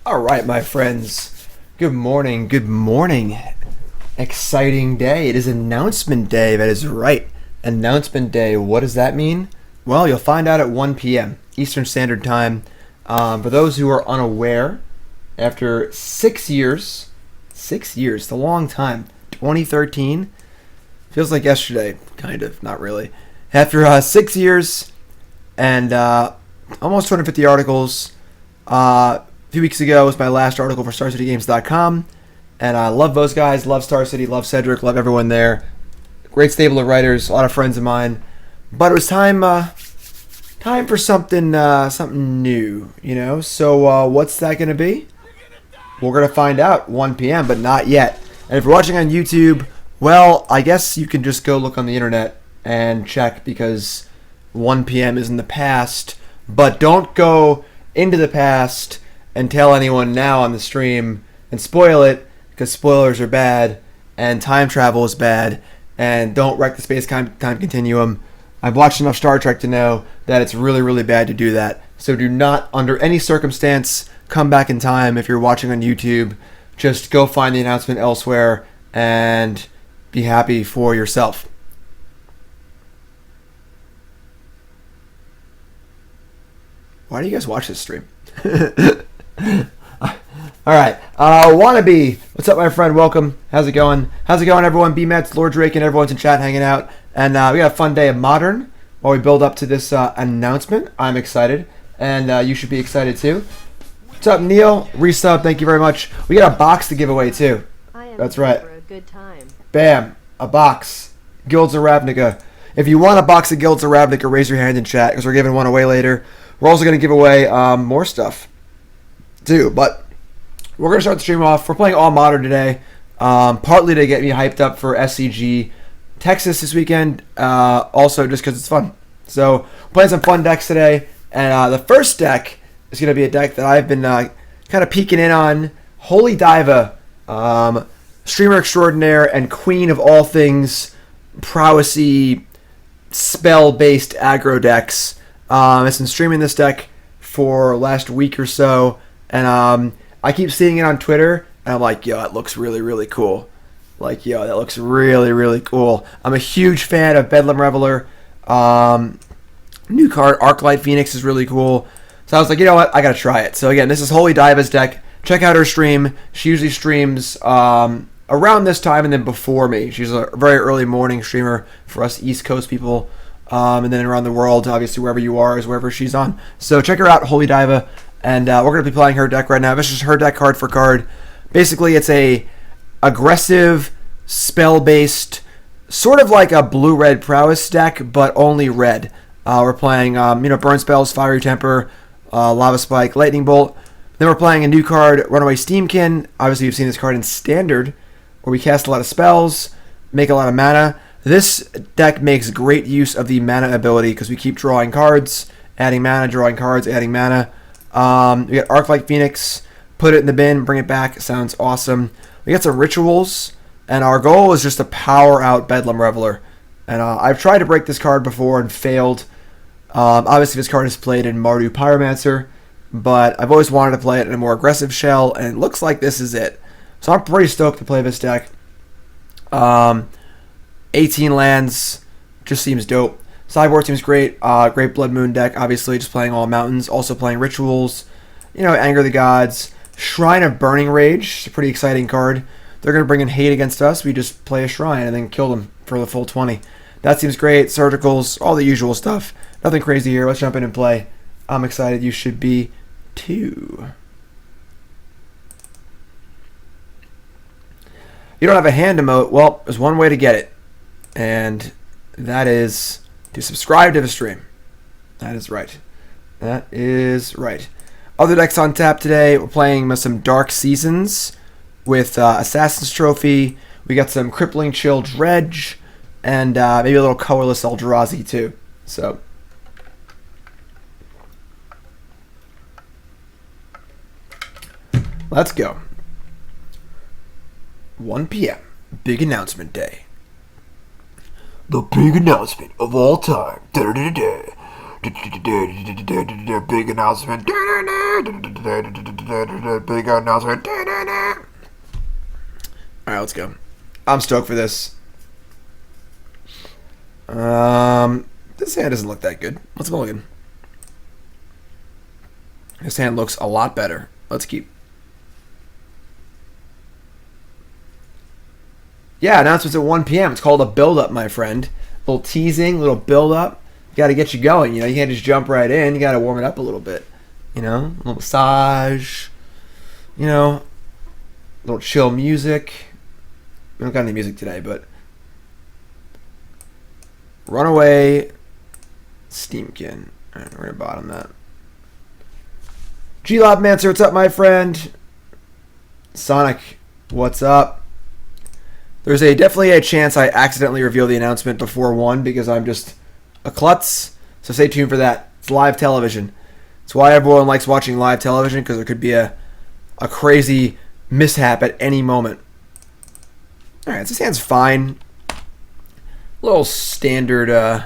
All right, my friends. Good morning. Good morning. Exciting day. It is announcement day. That is right. Announcement day. What does that mean? Well, you'll find out at 1 p.m. Eastern Standard Time. For those who are unaware, after 6 years, it's a long time. 2013 feels like yesterday, kind of, not really. After 6 years and almost 250 articles, a few weeks ago was my last article for StarCityGames.com, and I love those guys, love Star City, love Cedric, love everyone there. Great stable of writers, a lot of friends of mine. But it was time for something new, you know. So what's that going to be? We're going to find out 1 p.m., but not yet. And if you're watching on YouTube, well, I guess you can just go look on the internet and check, because 1 p.m. is in the past. But don't go into the past and tell anyone now on the stream and spoil it, because spoilers are bad and time travel is bad, and don't wreck the space-time continuum. I've watched enough Star Trek to know that it's really, really bad to do that. So do not, under any circumstance, come back in time if you're watching on YouTube. Just go find the announcement elsewhere and be happy for yourself. Why do you guys watch this stream? Alright, Wannabe, what's up, my friend? Welcome. How's it going? How's it going, everyone? B-Mets, Lord Drake, and everyone's in chat hanging out. And we got a fun day of Modern while we build up to this announcement. I'm excited, and you should be excited too. What's up, Neil? Resub, thank you very much. We got a box to give away too. That's right. For a good time. Bam, a box. Guilds of Ravnica. If you want a box of Guilds of Ravnica, raise your hand in chat, because we're giving one away later. We're also going to give away more stuff too, but we're going to start the stream off. We're playing all Modern today, partly to get me hyped up for SCG Texas this weekend, also just because it's fun. So we're playing some fun decks today, and the first deck is going to be a deck that I've been kind of peeking in on. Holy Diva, streamer extraordinaire and queen of all things prowessy spell-based aggro decks. I've been streaming this deck for last week or so, and I keep seeing it on Twitter, and I'm like, yo, that looks really, really cool. Like, yo, that looks really, really cool. I'm a huge fan of Bedlam Reveler. New card, Arclight Phoenix is really cool. So I was like, you know what, I gotta try it. So again, this is Holy Diva's deck. Check out her stream. She usually streams around this time and then before me. She's a very early morning streamer for us East Coast people. And then around the world, obviously wherever you are is wherever she's on. So check her out, Holy Diva. And we're going to be playing her deck right now. This is her deck card for card. Basically, it's a aggressive, spell-based, sort of like a blue-red prowess deck, but only red. We're playing, burn spells, fiery temper, lava spike, lightning bolt. Then we're playing a new card, Runaway Steam-Kin. Obviously, you've seen this card in Standard, where we cast a lot of spells, make a lot of mana. This deck makes great use of the mana ability because we keep drawing cards, adding mana, drawing cards, adding mana. We got Arclight Phoenix, put it in the bin, bring it back. Sounds awesome. We got some rituals, and our goal is just to power out Bedlam Reveler. And I've tried to break this card before and failed. Obviously, this card is played in Mardu Pyromancer, but I've always wanted to play it in a more aggressive shell, and it looks like this is it. So I'm pretty stoked to play this deck. 18 lands just seems dope. Sideboard seems great. Great Blood Moon deck, obviously, just playing all mountains. Also playing rituals. Anger the Gods. Shrine of Burning Rage. It's a pretty exciting card. They're going to bring in hate against us. We just play a shrine and then kill them for the full 20. That seems great. Surgicals, all the usual stuff. Nothing crazy here. Let's jump in and play. I'm excited. You should be too. You don't have a hand emote? Well, there's one way to get it. And that is to subscribe to the stream. That is right. That is right. Other decks on tap today. We're playing some Dark Seasons with Assassin's Trophy. We got some Crippling Chill Dredge. And maybe a little colorless Eldrazi too. So let's go. 1 p.m. Big announcement day. The big announcement of all time. Big announcement. Big announcement. Alright, let's go. I'm stoked for this. This hand doesn't look that good. Let's mulligan. This hand looks a lot better. Let's keep. Yeah, announcements at 1 p.m. It's called a build-up, my friend. A little teasing, a little build-up. Got to get you going. You know, you can't just jump right in. You got to warm it up a little bit. You know, a little massage. You know, a little chill music. We don't got any music today, but Runaway Steam-Kin. All right, we're gonna bottom that. G-Lob-Mancer, what's up, my friend? Sonic, what's up? There's definitely a chance I accidentally reveal the announcement before 1 because I'm just a klutz. So stay tuned for that. It's live television. It's why everyone likes watching live television, because there could be a crazy mishap at any moment. Alright, this hand's fine. A little standard. Is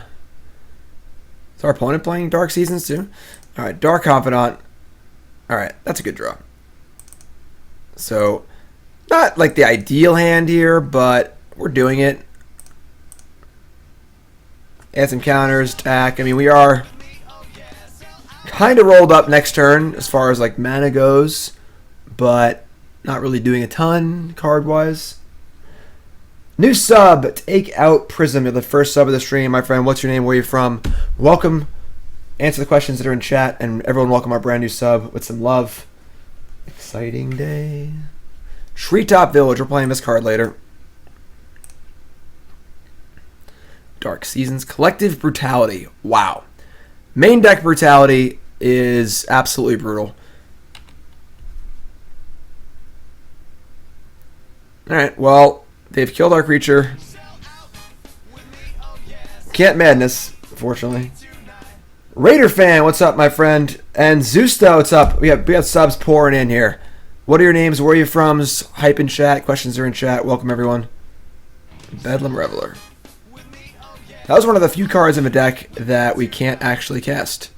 our opponent playing Dark Seasons too? Alright, Dark Confidant. Alright, that's a good draw. So, not like the ideal hand here, but we're doing it. Add some counters, attack. I mean, we are kind of rolled up next turn as far as like mana goes, but not really doing a ton card-wise. New sub, Take Out Prism. You're the first sub of the stream, my friend. What's your name? Where are you from? Welcome. Answer the questions that are in chat, and everyone welcome our brand new sub with some love. Exciting day. Treetop Village. We're playing this card later. Dark Seasons. Collective Brutality. Wow. Main deck Brutality is absolutely brutal. Alright, well, they've killed our creature. Can't Madness, unfortunately. Raider Fan, what's up, my friend? And Zeusto, what's up? We have subs pouring in here. What are your names? Where are you from? Hype in chat. Questions are in chat. Welcome, everyone. Bedlam Reveler. That was one of the few cards in the deck that we can't actually cast.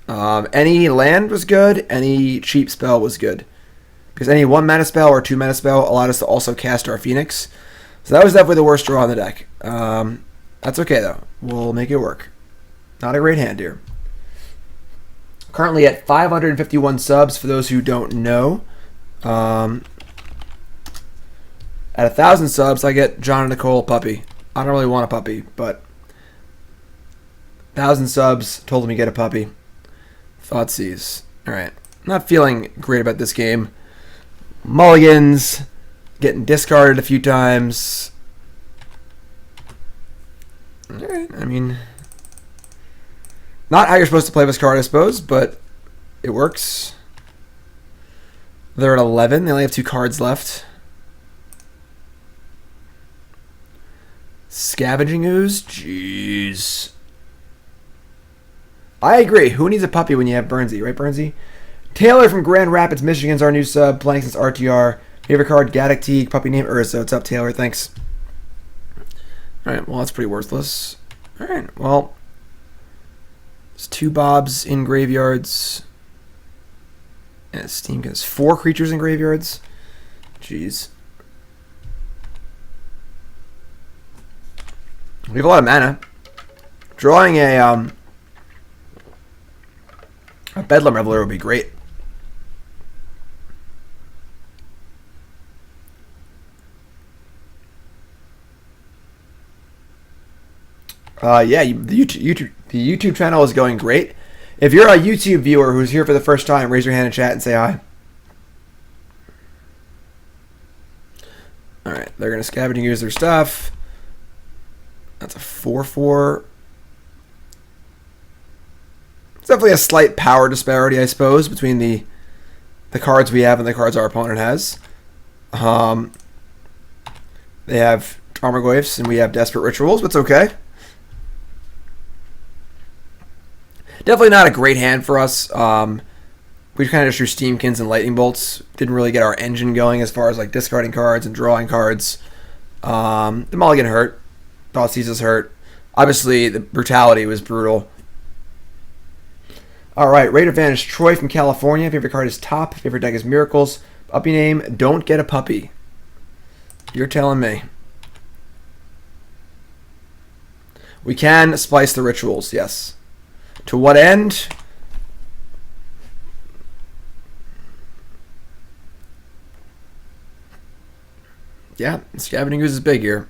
Any land was good. Any cheap spell was good. Because any 1 mana spell or 2 mana spell allowed us to also cast our Phoenix. So that was definitely the worst draw in the deck. That's okay, though. We'll make it work. Not a great hand here. Currently at 551 subs, for those who don't know. At 1,000 subs, I get John and Nicole a puppy. I don't really want a puppy, but 1,000 subs told me to get a puppy. Thoughtseize. Alright. Not feeling great about this game. Mulligans. Getting discarded a few times. Alright, I mean, not how you're supposed to play this card, I suppose, but it works. They're at 11. They only have 2 cards left. Scavenging Ooze? Jeez. I agree. Who needs a puppy when you have Burnsy, right, Burnsy? Taylor from Grand Rapids, Michigan's our new sub, playing since RTR. Favorite card, Gaddock Teague, puppy named Ursa. What's up, Taylor? Thanks. Alright, well, that's pretty worthless. Alright, well, there's 2 Bobs in graveyards. And Steam gets 4 creatures in graveyards. Jeez. We have a lot of mana. Drawing a Bedlam Reveler would be great. Yeah, the YouTube channel is going great. If you're a YouTube viewer who's here for the first time, raise your hand in chat and say hi. Alright, they're going to scavenge and use their stuff. That's a 4/4. It's definitely a slight power disparity, I suppose, between the cards we have and the cards our opponent has. They have Tarmogoyfs and we have Desperate Rituals, but it's okay. Definitely not a great hand for us. We kind of just drew Steam-Kins and Lightning Bolts. Didn't really get our engine going as far as like discarding cards and drawing cards. The mulligan hurt. Thoughtseize hurt. Obviously, the brutality was brutal. All right, Rate Advantage Troy from California. Favorite card is Top. Favorite deck is Miracles. Puppy name, Don't Get a Puppy. You're telling me. We can splice the rituals, yes. To what end? Yeah, Scavenging Ooze is big here.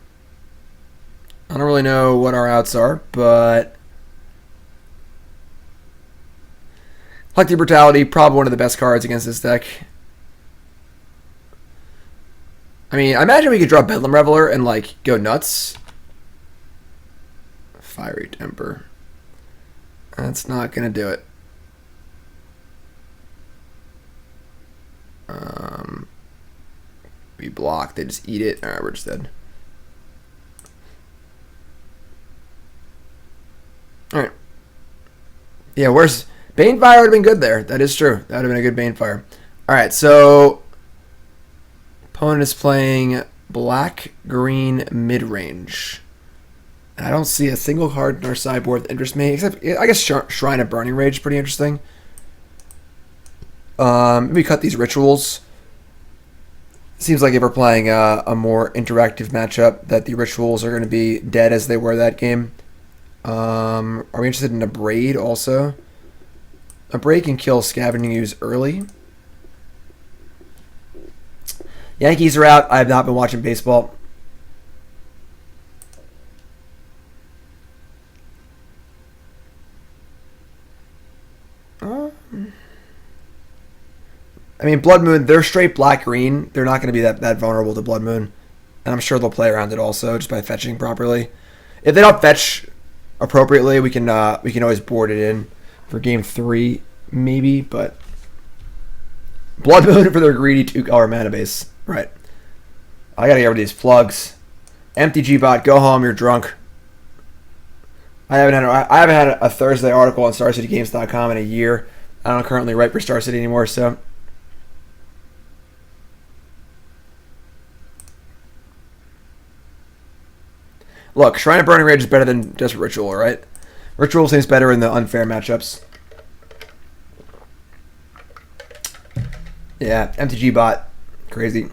I don't really know what our outs are, but Collective Brutality, probably one of the best cards against this deck. I mean, I imagine we could draw Bedlam Reveler and, like, go nuts. Fiery Temper. That's not going to do it. We block, they just eat it. Alright, we're just dead. Alright. Yeah, where's... Banefire would have been good there. That is true. That would have been a good Banefire. Alright, so... Opponent is playing black-green mid-range. I don't see a single card in our sideboard that interests me, except, I guess, Shrine of Burning Rage is pretty interesting. Maybe cut these rituals. Seems like if we're playing a more interactive matchup, that the rituals are going to be dead as they were that game. Are we interested in Abrade also? Abrade can kill Scavenging Ooze early. Yankees are out. I have not been watching baseball. I mean, Blood Moon, they're straight black-green. They're not going to be that vulnerable to Blood Moon. And I'm sure they'll play around it also, just by fetching properly. If they don't fetch appropriately, we can always board it in for game 3, maybe. But Blood Moon for their greedy 2-color mana base. Right. I got to get rid of these plugs. Empty G-Bot, go home, you're drunk. I haven't had a Thursday article on StarCityGames.com in a year. I don't currently write for Star City anymore, so... Look, Shrine of Burning Rage is better than just Ritual, right? Ritual seems better in the unfair matchups. Yeah, MTG bot. Crazy.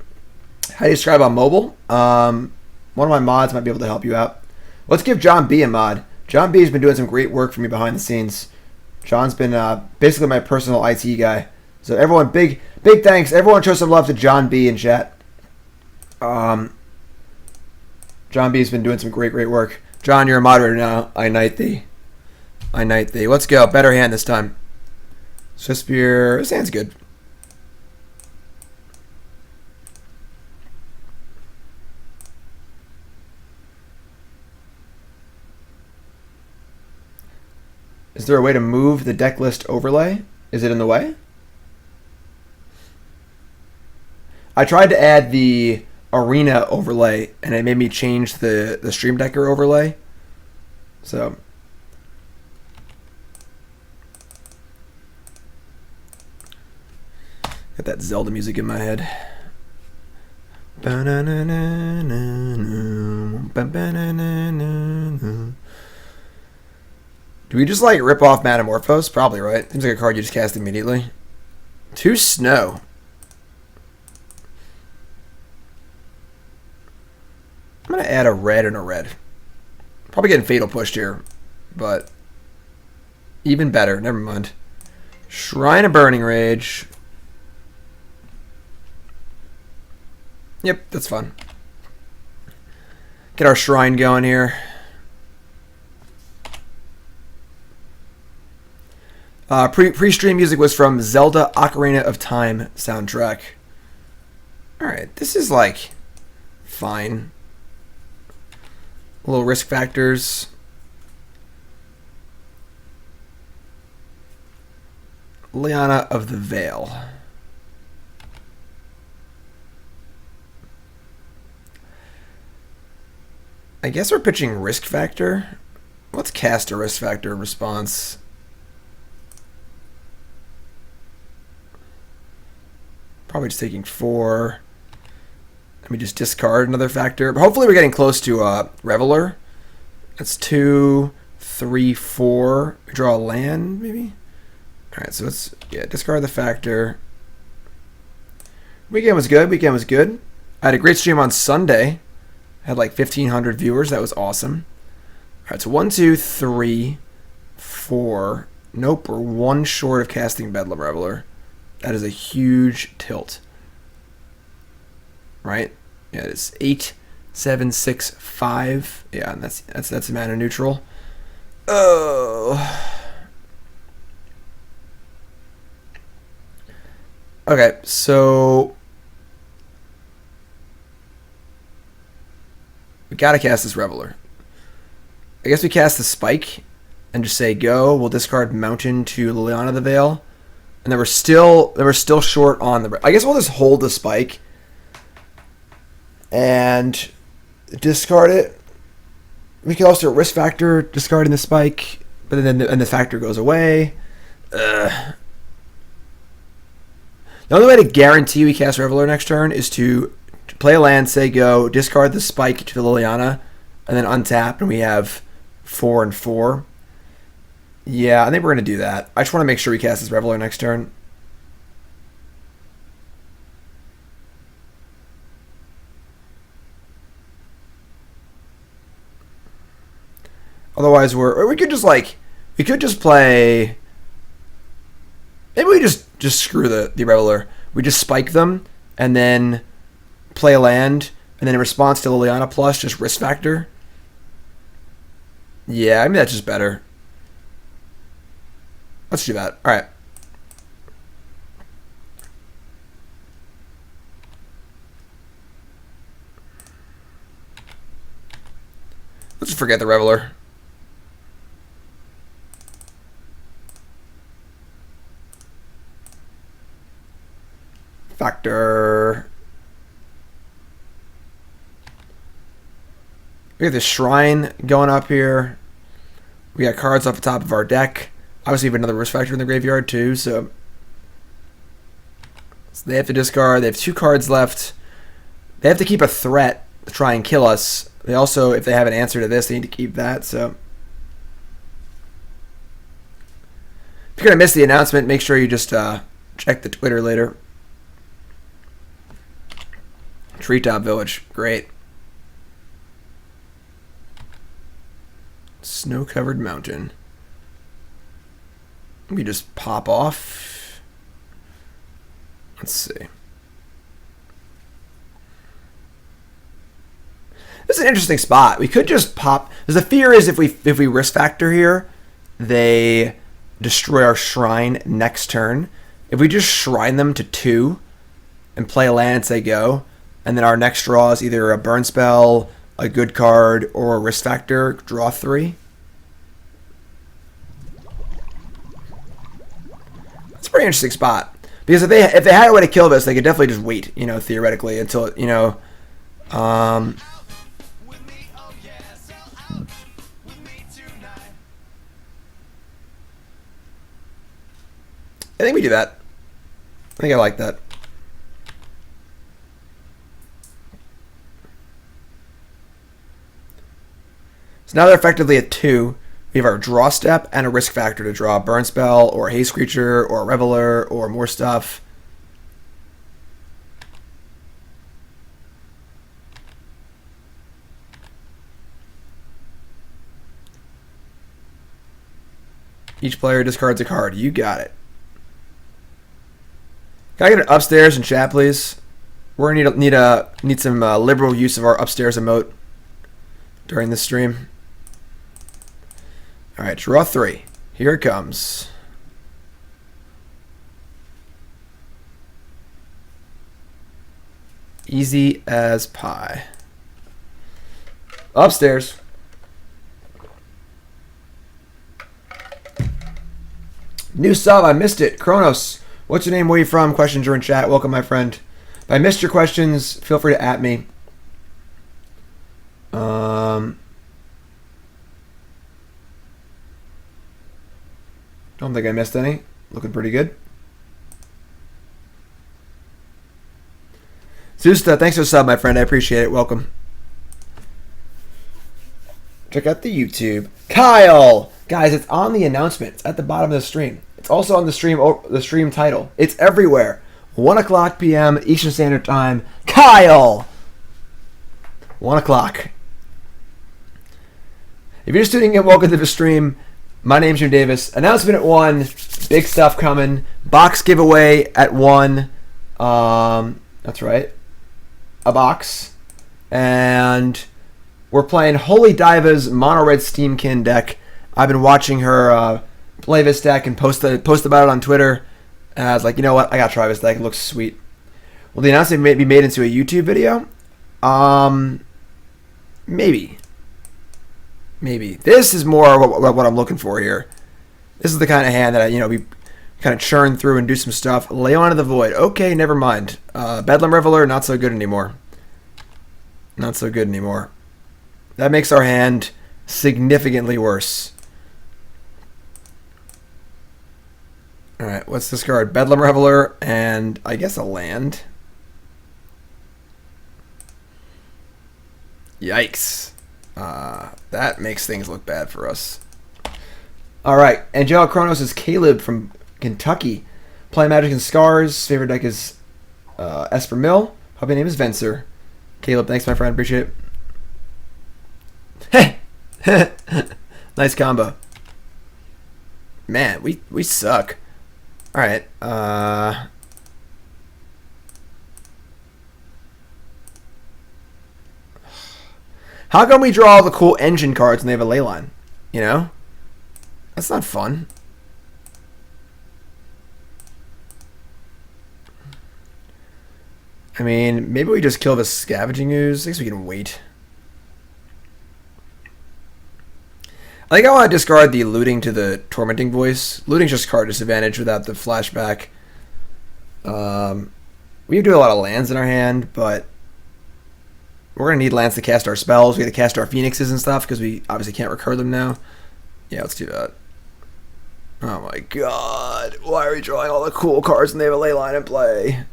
How do you describe on mobile? One of my mods might be able to help you out. Let's give John B a mod. John B has been doing some great work for me behind the scenes. John's been basically my personal IT guy. So everyone, big thanks. Everyone show some love to John B in chat. John B's been doing some great work. John, you're a moderator now. I knight thee. I knight thee. Let's go. Better hand this time. Swiftspear. This hand's good. Is there a way to move the deck list overlay? Is it in the way? I tried to add the Arena overlay, and it made me change the Stream Decker overlay. So got that Zelda music in my head. Do we just like rip off Manamorphose? Probably, right? Seems like a card you just cast immediately. 2 snow. I'm going to add a red and a red. Probably getting Fatal pushed here, but even better. Never mind. Shrine of Burning Rage. Yep, that's fun. Get our shrine going here. Pre-stream music was from Zelda Ocarina of Time soundtrack. Alright, this is like fine. Little risk factors. Liana of the Veil. I guess we're pitching risk factor. Let's cast a risk factor response. Probably just taking 4. Let me just discard another factor. But hopefully we're getting close to Reveler. That's 2, 3, 4. We draw a land, maybe? Alright, so let's discard the factor. Weekend was good. I had a great stream on Sunday. I had like 1,500 viewers. That was awesome. Alright, so 1, 2, 3, 4. Nope, we're one short of casting Bedlam Reveler. That is a huge tilt. Right? Yeah, it is 8, 7, 6, 5. Yeah, and that's mana neutral. Oh. Okay, so we gotta cast this Reveler. I guess we cast the Spike and just say go. We'll discard Mountain to Liliana the Veil, and then we're still short on the. I guess we'll just hold the Spike and discard it. We can also risk factor discarding the Spike, but then the factor goes away. The only way to guarantee we cast Reveler next turn is to play a land, say go, discard the Spike to Liliana, and then untap, and we have 4 and 4. Yeah, I think we're going to do that. I just want to make sure we cast this Reveler next turn. Otherwise, we could just play. Maybe we just screw the Reveler. We just spike them and then play a land, and then in response to Liliana plus, just risk factor. Yeah, I mean that's just better. Let's do that. All right. Let's just forget the Reveler. Factor. We have the Shrine going up here. We got cards off the top of our deck. Obviously, we have another risk factor in the graveyard too, so they have to discard. They have 2 cards left. They have to keep a threat to try and kill us. They also, if they have an answer to this, they need to keep that. So if you're gonna miss the announcement, make sure you just check the Twitter later. Treetop Village, great. Snow-covered mountain. Let me just pop off. Let's see. This is an interesting spot. We could just pop. Because the fear is if we risk factor here, they destroy our shrine next turn. If we just shrine them to 2 and play a land and say go, and then our next draw is either a burn spell, a good card, or a risk factor, draw 3. It's a pretty interesting spot. Because if they had a way to kill this, they could definitely just wait, theoretically, until, I think we do that. I think I like that. So now they're effectively at 2. We have our draw step and a risk factor to draw a burn spell or a haste creature or a reveler or more stuff. Each player discards a card. You got it. Can I get an upstairs in chat, please? We're gonna need some liberal use of our upstairs emote during this stream. All right, draw 3. Here it comes. Easy as pie. Upstairs. New sub, I missed it. Kronos, what's your name? Where are you from? Questions are in chat. Welcome, my friend. If I missed your questions, feel free to @me. Don't think I missed any. Looking pretty good. Zusta, thanks for the sub, my friend. I appreciate it. Welcome. Check out the YouTube. Kyle! Guys, it's on the announcement. It's at the bottom of the stream. It's also on the stream title. It's everywhere. 1 o'clock p.m. Eastern Standard Time. Kyle! 1 o'clock. If you're just tuning in, welcome to the stream. My name's Jim Davis. Announcement at 1. Big stuff coming. Box giveaway at 1. That's right. A box. And we're playing Holy Diva's Mono Red Steam-Kin deck. I've been watching her play this deck and post about it on Twitter. And I was like, you know what? I gotta try this deck. It looks sweet. Will the announcement may be made into a YouTube video? Maybe. This is more what I'm looking for here. This is the kind of hand that we kind of churn through and do some stuff. Leon of the Void. Okay, never mind. Bedlam Reveler, not so good anymore. Not so good anymore. That makes our hand significantly worse. Alright, what's this card? Bedlam Reveler and I guess a land. Yikes. That makes things look bad for us. Alright, Angelic Chronos is Caleb from Kentucky. Playing Magic and Scars. Favorite deck is Esper Mill. Hope your name is Venser. Caleb, thanks my friend. Appreciate it. Hey! Nice combo. Man, we suck. Alright, how come we draw all the cool engine cards and they have a ley line? You know? That's not fun. I mean, maybe we just kill the Scavenging Ooze. I guess we can wait. I think I want to discard the Looting to the Tormenting Voice. Looting's just card disadvantage without the flashback. We do a lot of lands in our hand, but we're going to need lands to cast our spells. We got to cast our Phoenixes and stuff because we obviously can't recur them now. Yeah, let's do that. Oh my god. Why are we drawing all the cool cards and they have a ley line in play?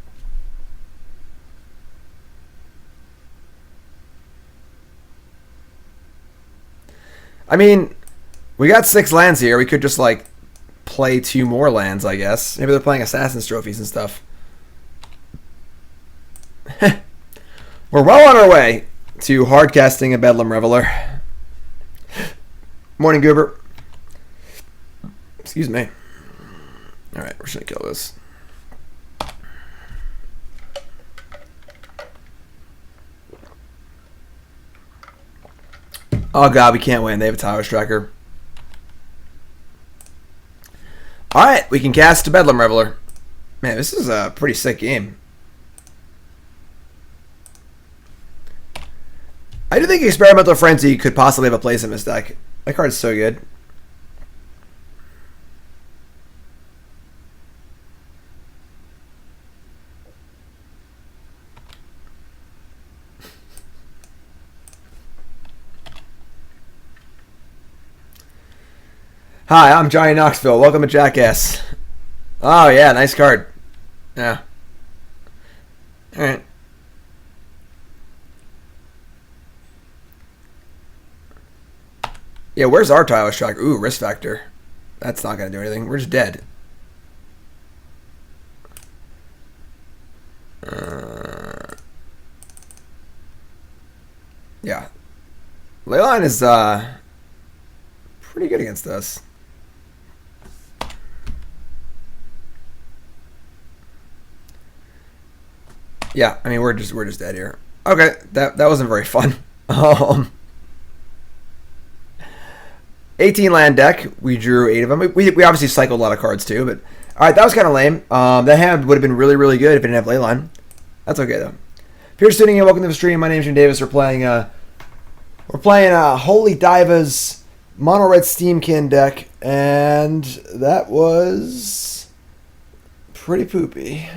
I mean, we got 6 lands here. We could just, like, play 2 more lands, I guess. Maybe they're playing Assassin's Trophies and stuff. We're well on our way to hardcasting a Bedlam Reveler. Morning, Goober. Excuse me. Alright, we're just going to kill this. Oh god, we can't win. They have a Tower Striker. Alright, we can cast a Bedlam Reveler. Man, this is a pretty sick game. I do think Experimental Frenzy could possibly have a place in this deck. That card is so good. Hi, I'm Johnny Knoxville. Welcome to Jackass. Oh, yeah, nice card. Yeah. Alright. Yeah, where's our Tower Strike? Ooh, Risk Factor. That's not going to do anything. We're just dead. Yeah. Leyline is pretty good against us. Yeah, I mean we're just dead here. Okay, that wasn't very fun. 18 land deck. We drew 8 of them. We obviously cycled a lot of cards too, but all right, that was kind of lame. That hand would have been really, really good if it didn't have Leyline. That's okay though. If you're just tuning in, welcome to the stream. My name's Jim Davis. We're playing Holy Diva's Mono Red Steam-Kin deck, and that was pretty poopy.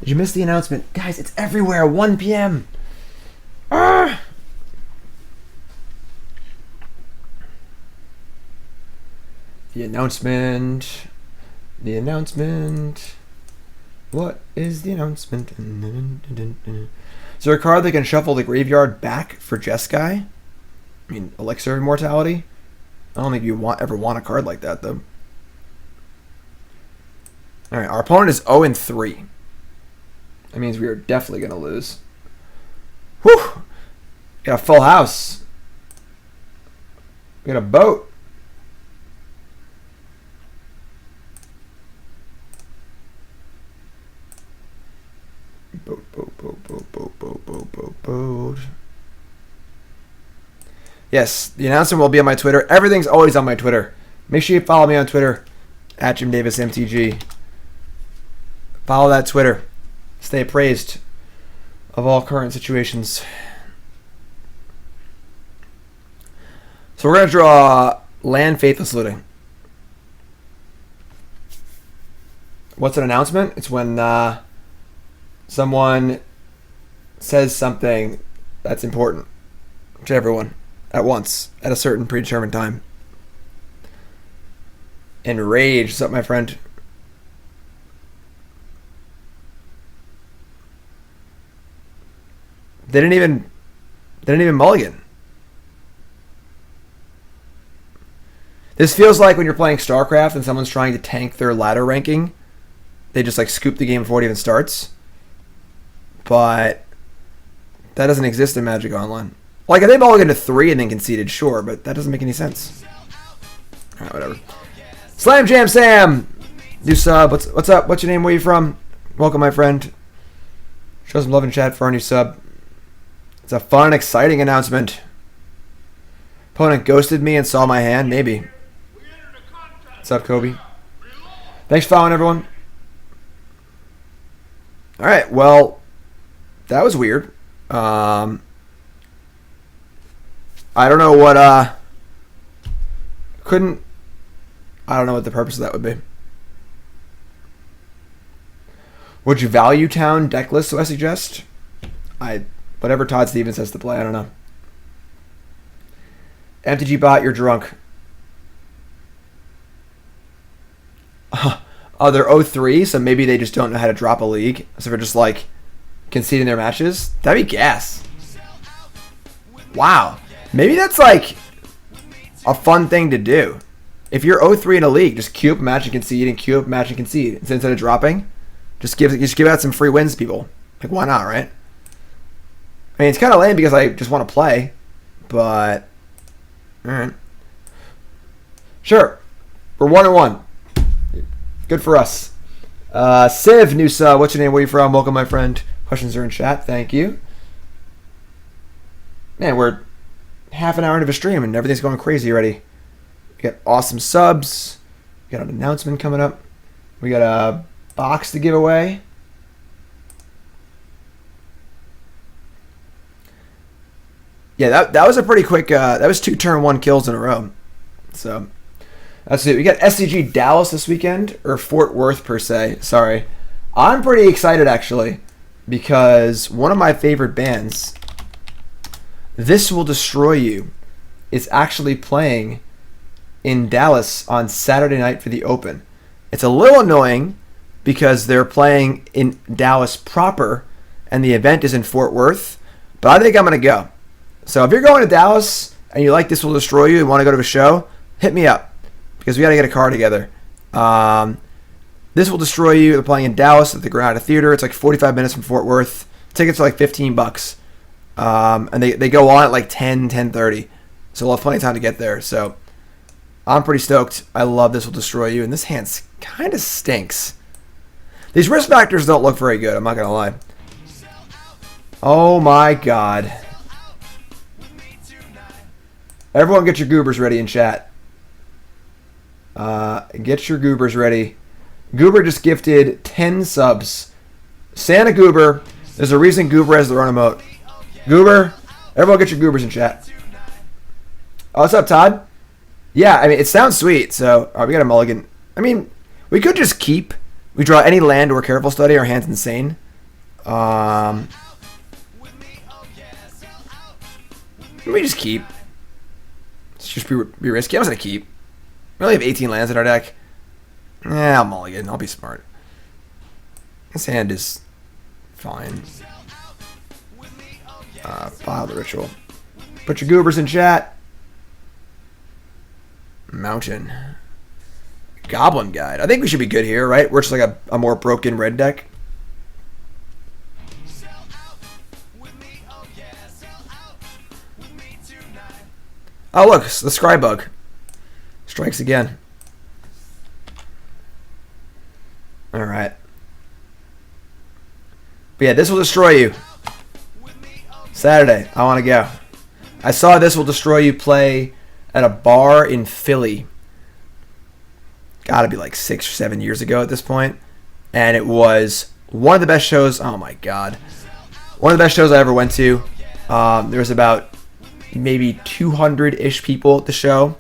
Did you miss the announcement? Guys, it's everywhere, 1 p.m. Ah! The announcement. The announcement. What is the announcement? Is there a card that can shuffle the graveyard back for Jeskai? I mean, Elixir of Immortality? I don't think you ever want a card like that, though. All right, our opponent is 0-3. That means we are definitely going to lose. Whew! Got a full house. We got a boat. Boat. Yes, the announcement will be on my Twitter. Everything's always on my Twitter. Make sure you follow me on Twitter at JimDavisMTG. Follow that Twitter. Stay appraised of all current situations. So we're going to draw land Faithless Looting. What's an announcement? It's when someone says something that's important to everyone at once at a certain predetermined time. Enrage. What's up, my friend? They didn't even mulligan. This feels like when you're playing StarCraft and someone's trying to tank their ladder ranking. They just like scoop the game before it even starts. But that doesn't exist in Magic Online. Like, if they mulliganed to 3 and then conceded, sure, but that doesn't make any sense. Alright, whatever. Slam Jam Sam! New sub. What's up? What's your name? Where you from? Welcome, my friend. Show some love in chat for our new sub. It's a fun and exciting announcement. Opponent ghosted me and saw my hand? Maybe. What's up, Kobe? Thanks for following, everyone. Alright, well, that was weird. I don't know what, I don't know what the purpose of that would be. Would you value town deck list, so I suggest? Whatever Todd Stevens has to play, I don't know. MTG bot, you're drunk. Oh, they're 0-3, so maybe they just don't know how to drop a league. So they're just like conceding their matches. That'd be gas. Wow. Maybe that's like a fun thing to do. If you're 0-3 in a league, just queue up a match and concede and queue up a match and concede. Instead of dropping, just give out some free wins to people. Like, why not, right? I mean, it's kind of lame because I just want to play, but alright. Sure. We're 1-1. Good for us. Civ, new sub. What's your name? Where you from? Welcome, my friend. Questions are in chat. Thank you. Man, we're half an hour into the stream and everything's going crazy already. We got awesome subs. We got an announcement coming up. We got a box to give away. Yeah, that was a pretty quick. That was 2 turn 1 kills in a row. So that's it. We got SCG Dallas this weekend, or Fort Worth per se. Sorry, I'm pretty excited actually because one of my favorite bands, This Will Destroy You, is actually playing in Dallas on Saturday night for the Open. It's a little annoying because they're playing in Dallas proper, and the event is in Fort Worth. But I think I'm gonna go. So if you're going to Dallas and you like This Will Destroy You and want to go to a show, hit me up because we got to get a car together. This Will Destroy You. They're playing in Dallas at the Granada Theater. It's like 45 minutes from Fort Worth. Tickets are like $15. And they go on at like 10:30. So we'll have plenty of time to get there. So I'm pretty stoked. I love This Will Destroy You. And this hand kind of stinks. These risk factors don't look very good. I'm not going to lie. Oh my god. Everyone get your goobers ready in chat. Get your goobers ready. Goober just gifted 10 subs. Santa Goober. There's a reason Goober has the run emote. Goober. Everyone get your goobers in chat. Oh, what's up, Todd? Yeah, I mean, it sounds sweet. So, we got a mulligan. I mean, we could just keep. We draw any land or careful study. Our hand's insane. Let me just keep. Let's just be risky. I'm just going to keep. We only have 18 lands in our deck. I'll mulligan. I'll be smart. This hand is fine. File the ritual. Put your goobers in chat. Mountain. Goblin Guide. I think we should be good here, right? We're just like a more broken red deck. Oh, look, the Scry Bug strikes again. All right. But yeah, this will destroy you. Saturday, I want to go. I saw This Will Destroy You play at a bar in Philly. Gotta be like 6 or 7 years ago at this point. And it was one of the best shows. Oh my God. One of the best shows I ever went to. There was about maybe 200-ish people at the show.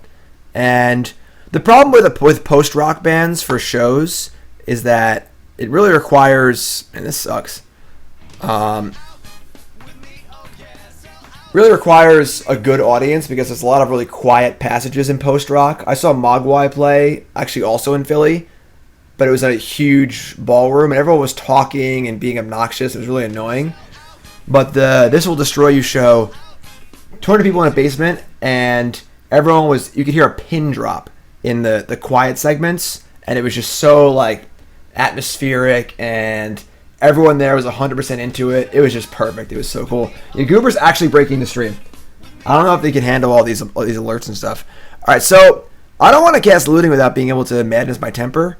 And the problem with post-rock bands for shows is that it really requires, and this sucks, really requires a good audience because there's a lot of really quiet passages in post-rock. I saw Mogwai play, actually also in Philly, but it was at a huge ballroom, and everyone was talking and being obnoxious. It was really annoying. But the This Will Destroy You show, 200 people in a basement, and everyone was, you could hear a pin drop in the quiet segments, and it was just so like atmospheric, and everyone there was 100% into it. It was just perfect. It was so cool. Yeah, Goober's actually breaking the stream. I don't know if they can handle all these alerts and stuff. All right, so I don't want to cast Looting without being able to madness my temper,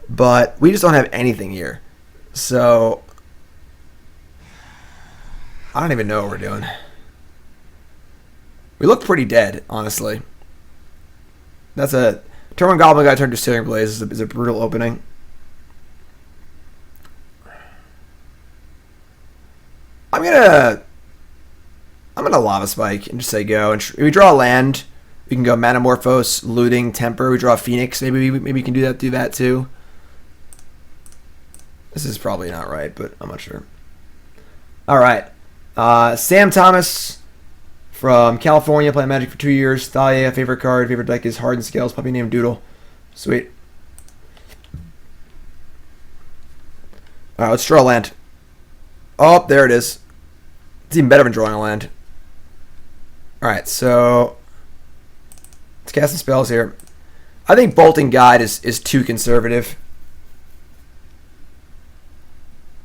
but we just don't have anything here. So I don't even know what we're doing. We look pretty dead, honestly. That's a turn 1 Goblin Guy turned to Searing Blaze is a brutal opening. I'm gonna Lava Spike and just say go. And if we draw a land, we can go Manamorphose, Looting, Temper. We draw a Phoenix. Maybe we can do that too. This is probably not right, but I'm not sure. All right, Sam Thomas from California, playing Magic for 2 years. Thalia, favorite card, favorite deck is Hardened Scales. Puppy named Doodle. Sweet. All right, let's draw a land. Oh, there it is. It's even better than drawing a land. Alright, so let's cast some spells here. I think Bolting Guide is too conservative.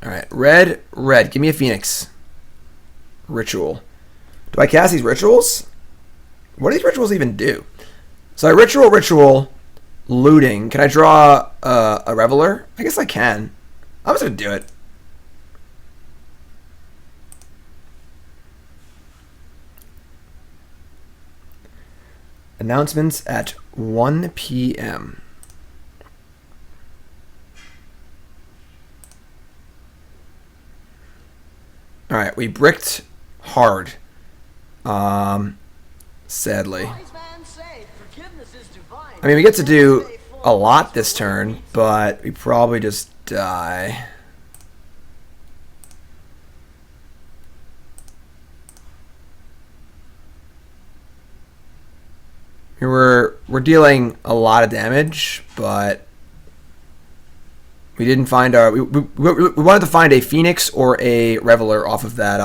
Alright, red. Give me a Phoenix. Ritual. Do I cast these rituals? What do these rituals even do? So I ritual, Looting. Can I draw a Reveler? I guess I can. I'm just going to do it. Announcements at 1 p.m. All right, we bricked hard. Sadly. I mean, we get to do a lot this turn, but we probably just die. We're dealing a lot of damage, but we didn't find our. We wanted to find a Phoenix or a Reveler off of that.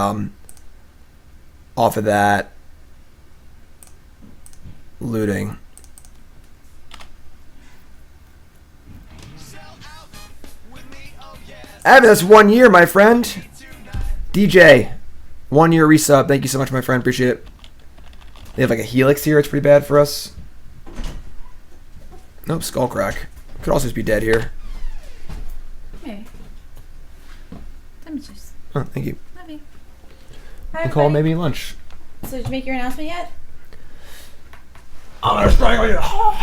Looting. Evan, that's 1 year, my friend. DJ, 1 year resub. Thank you so much, my friend. Appreciate it. They have like a Helix here. It's pretty bad for us. Nope, Skullcrack. Could also just be dead here. Maybe. Lemon juice. Oh, thank you. Love you. We'll call maybe lunch. So did you make your announcement yet? I'm gonna strangle you. I'm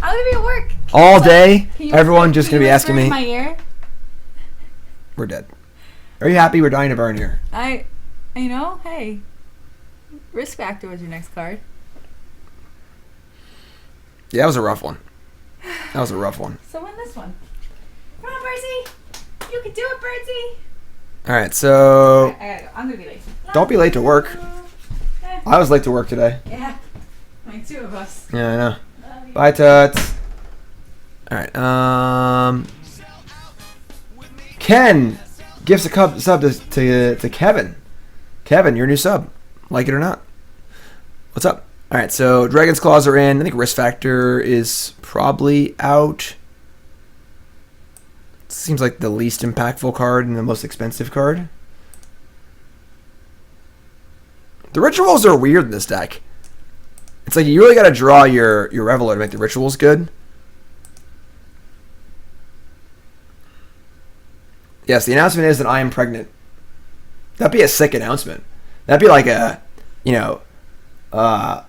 gonna be at work. All day. Everyone just gonna be asking me. In my ear? We're dead. Are you happy we're dying to burn here? You know, hey. Risk Factor was your next card. Yeah, that was a rough one. That was a rough one. So win this one. Come on, Birdsie. You can do it, Birdsie. Alright, so... I gotta go. I'm gonna be late. Don't be late to work. I was late to work today. Yeah. Like 2 of us. Yeah, I know. Bye, Tuts. Alright, Ken gives a sub to Kevin. Kevin, your new sub. Like it or not. What's up? All right, so Dragon's Claws are in. I think Risk Factor is probably out. Seems like the least impactful card and the most expensive card. The rituals are weird in this deck. It's like you really got to draw your Reveler to make the rituals good. Yes, the announcement is that I am pregnant. That'd be a sick announcement. That'd be like a, a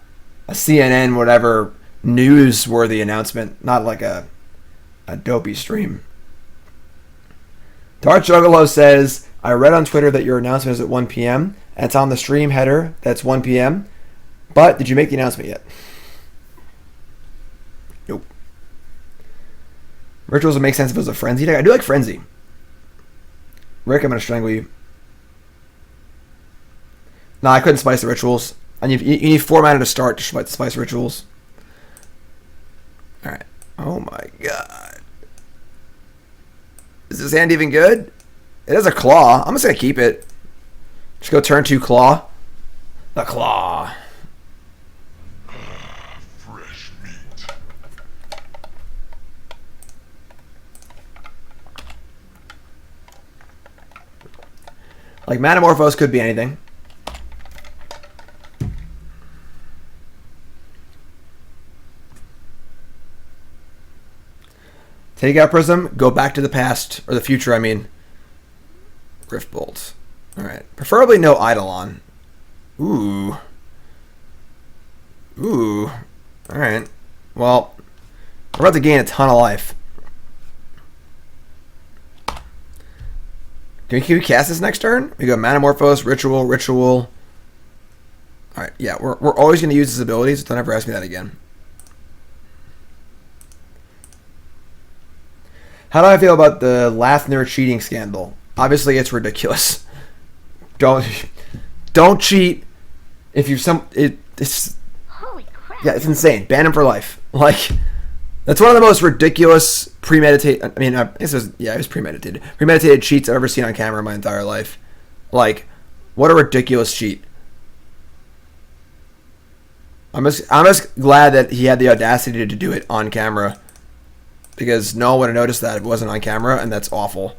CNN whatever newsworthy announcement, not like a dopey stream. Dark Juggalo says, I read on Twitter that your announcement is at 1 p.m. and it's on the stream header that's 1 p.m. But did you make the announcement yet? Nope. Rituals would make sense if it was a Frenzy deck. I do like Frenzy. Rick, I'm going to strangle you. No, I couldn't spice the rituals. And you need 4 mana to start to spice rituals. Alright. Oh my god. Is this hand even good? It has a claw. I'm just going to keep it. Just go turn 2 claw. The claw. Fresh meat. Like, Manamorphose could be anything. Take out Prism, go back to the past, or the future, I mean. Rift Bolt. Alright. Preferably no Eidolon. Ooh. Ooh. Alright. Well, we're about to gain a ton of life. Can we cast this next turn? We go Manamorphose, Ritual, Ritual. Alright, yeah, we're always going to use his abilities, so don't ever ask me that again. How do I feel about the Lathner cheating scandal? Obviously, it's ridiculous. Don't cheat. If you it's Holy crap. yeah, it's insane. Ban him for life. Like, that's one of the most ridiculous premeditated. I mean, it was premeditated. Premeditated cheats I've ever seen on camera in my entire life. Like, what a ridiculous cheat. I'm just glad that he had the audacity to do it on camera. Because no one would have noticed that if it wasn't on camera, and that's awful.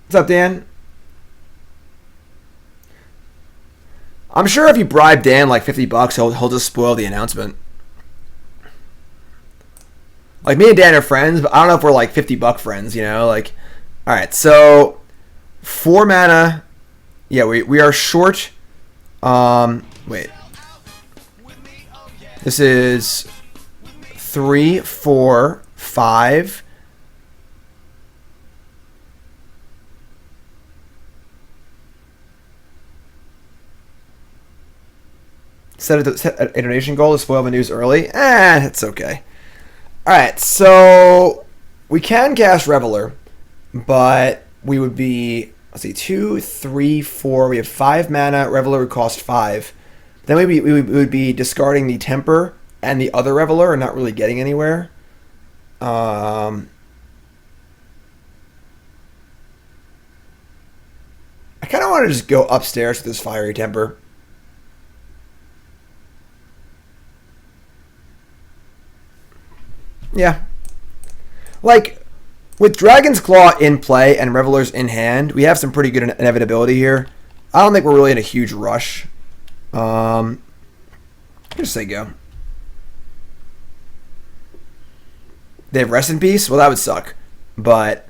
What's up, Dan? I'm sure if you bribe Dan like $50, he'll just spoil the announcement. Like, me and Dan are friends, but I don't know if we're like $50 friends, you know? Like, alright, so 4 mana. Yeah, we are short. Wait. This is 3, 4, 5. Set a donation goal to spoil the news early. It's okay. Alright, so we can cast Reveler, but we would be, let's see, 2, 3, 4. We have 5 mana. Reveler would cost 5. Then we would be discarding the Temper and the other Reveler and not really getting anywhere. I kind of want to just go upstairs with this Fiery Temper. Yeah. Like, with Dragon's Claw in play and Revelers in hand, we have some pretty good inevitability here. I don't think we're really in a huge rush. Just say go. They have Rest in Peace? Well, that would suck. But,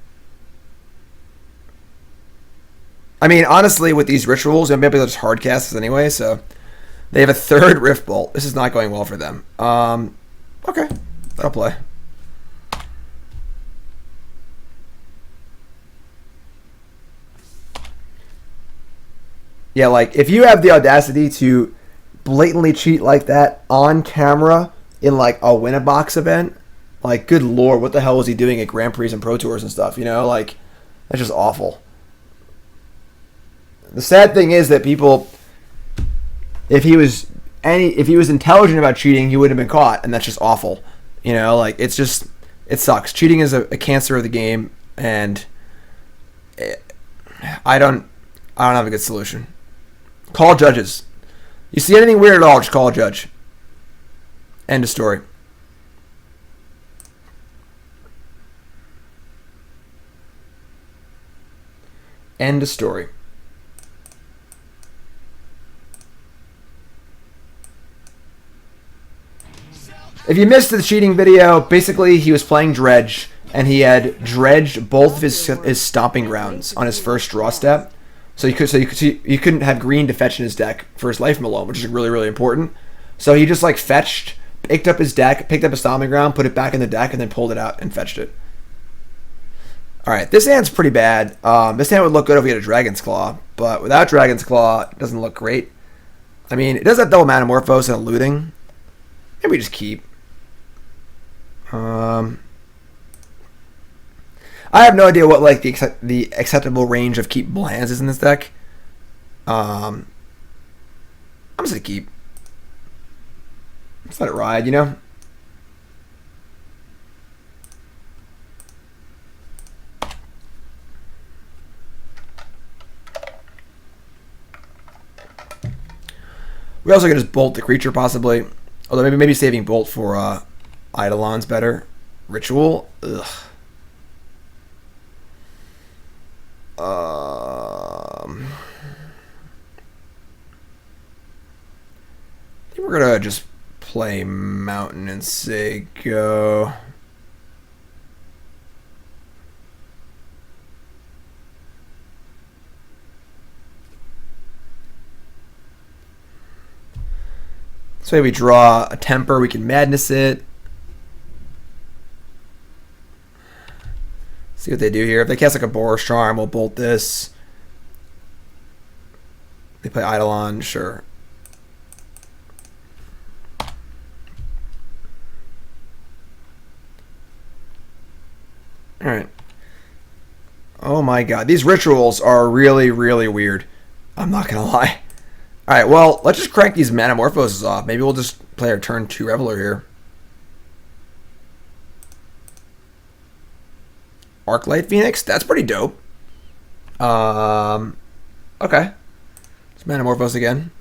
I mean, honestly, with these rituals, maybe they'll just hard cast this anyway, so they have a 3rd Rift Bolt. This is not going well for them. Okay. That'll play. Yeah, like, if you have the audacity to blatantly cheat like that on camera in, like, a win-a-box event, like, good lord, what the hell was he doing at Grand Prix and Pro Tours and stuff, you know? Like, that's just awful. The sad thing is that people, if he was intelligent about cheating, he wouldn't have been caught, and that's just awful. You know, like, it sucks. Cheating is a cancer of the game, and I don't have a good solution. Call judges. You see anything weird at all, just call a judge. End of story. End of story. If you missed the cheating video, basically he was playing Dredge, and he had dredged both of his stomping grounds on his first draw step. So you couldn't have green to fetch in his deck for his life Malone, which is really, really important. So he just like fetched, picked up his deck, picked up a stomping ground, put it back in the deck, and then pulled it out and fetched it. Alright, this hand's pretty bad. This hand would look good if we had a Dragon's Claw, but without Dragon's Claw, it doesn't look great. I mean, it does have double Manamorphose and a Looting. Maybe we just keep. I have no idea what like the acceptable range of keepable hands is in this deck. I'm just gonna keep. Just let it ride, you know. We're also gonna just bolt the creature possibly, although maybe saving bolt for Eidolon's better. Ritual. Ugh. I think we're gonna just play Mountain and say go. This way we draw a temper, we can madness it. See what they do here. If they cast like a Boros Charm, we'll bolt this. They play Eidolon, sure. Alright. Oh my god. These rituals are really, really weird. I'm not gonna lie. Alright, well, let's just crank these Manamorphoses off. Maybe we'll just play our turn 2 Reveler here. Arclight Phoenix? That's pretty dope. Okay. Let's Manamorphose again.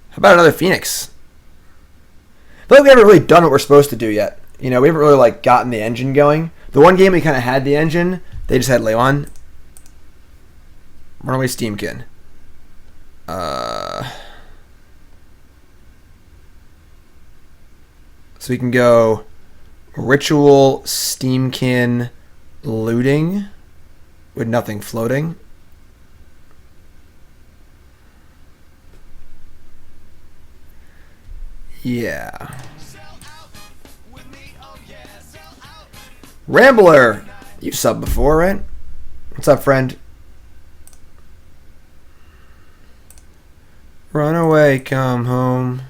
How about another Phoenix? I feel like we haven't really done what we're supposed to do yet. You know, we haven't really like gotten the engine going. The one game we kind of had the engine, they just had Leon. Runaway Steam-Kin. So we can go Ritual, Steam-Kin, Looting with nothing floating. Yeah. Rambler! You subbed before, right? What's up, friend? Run away, come home.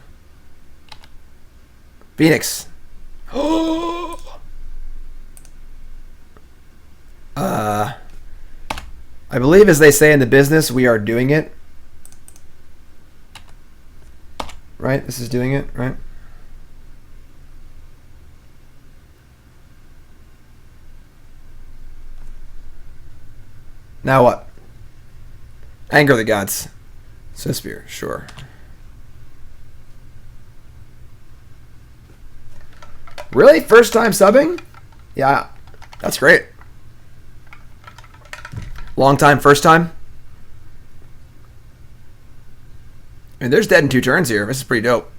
Phoenix. I believe, as they say in the business, we are doing it. Right? This is doing it, right? Now what? Anger of the Gods. Swiftspear, sure. Really? First time subbing? Yeah, that's great. Long time, first time? I mean, there's dead in 2 turns here. This is pretty dope.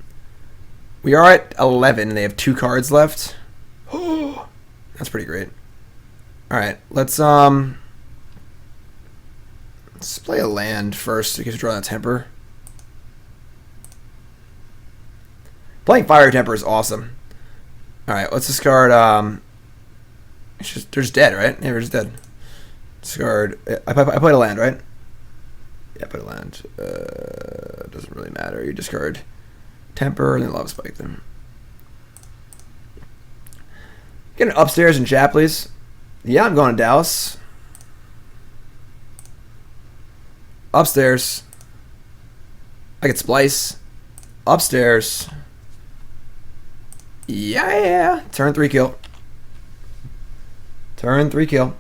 We are at 11, and they have 2 cards left. Oh, that's pretty great. Alright, let's play a land first because we draw that temper. Playing Fire Temper is awesome. Alright, let's discard they're just dead, right? Yeah, we're just dead. Discard I played a land, right? Yeah, I played a land. Doesn't really matter. You discard temper and then Lava Spike them. Get an upstairs in chat, please. Yeah, I'm going to Dallas. Upstairs. I get Splice. Upstairs. Yeah. Turn 3 kill. Turn 3 kill.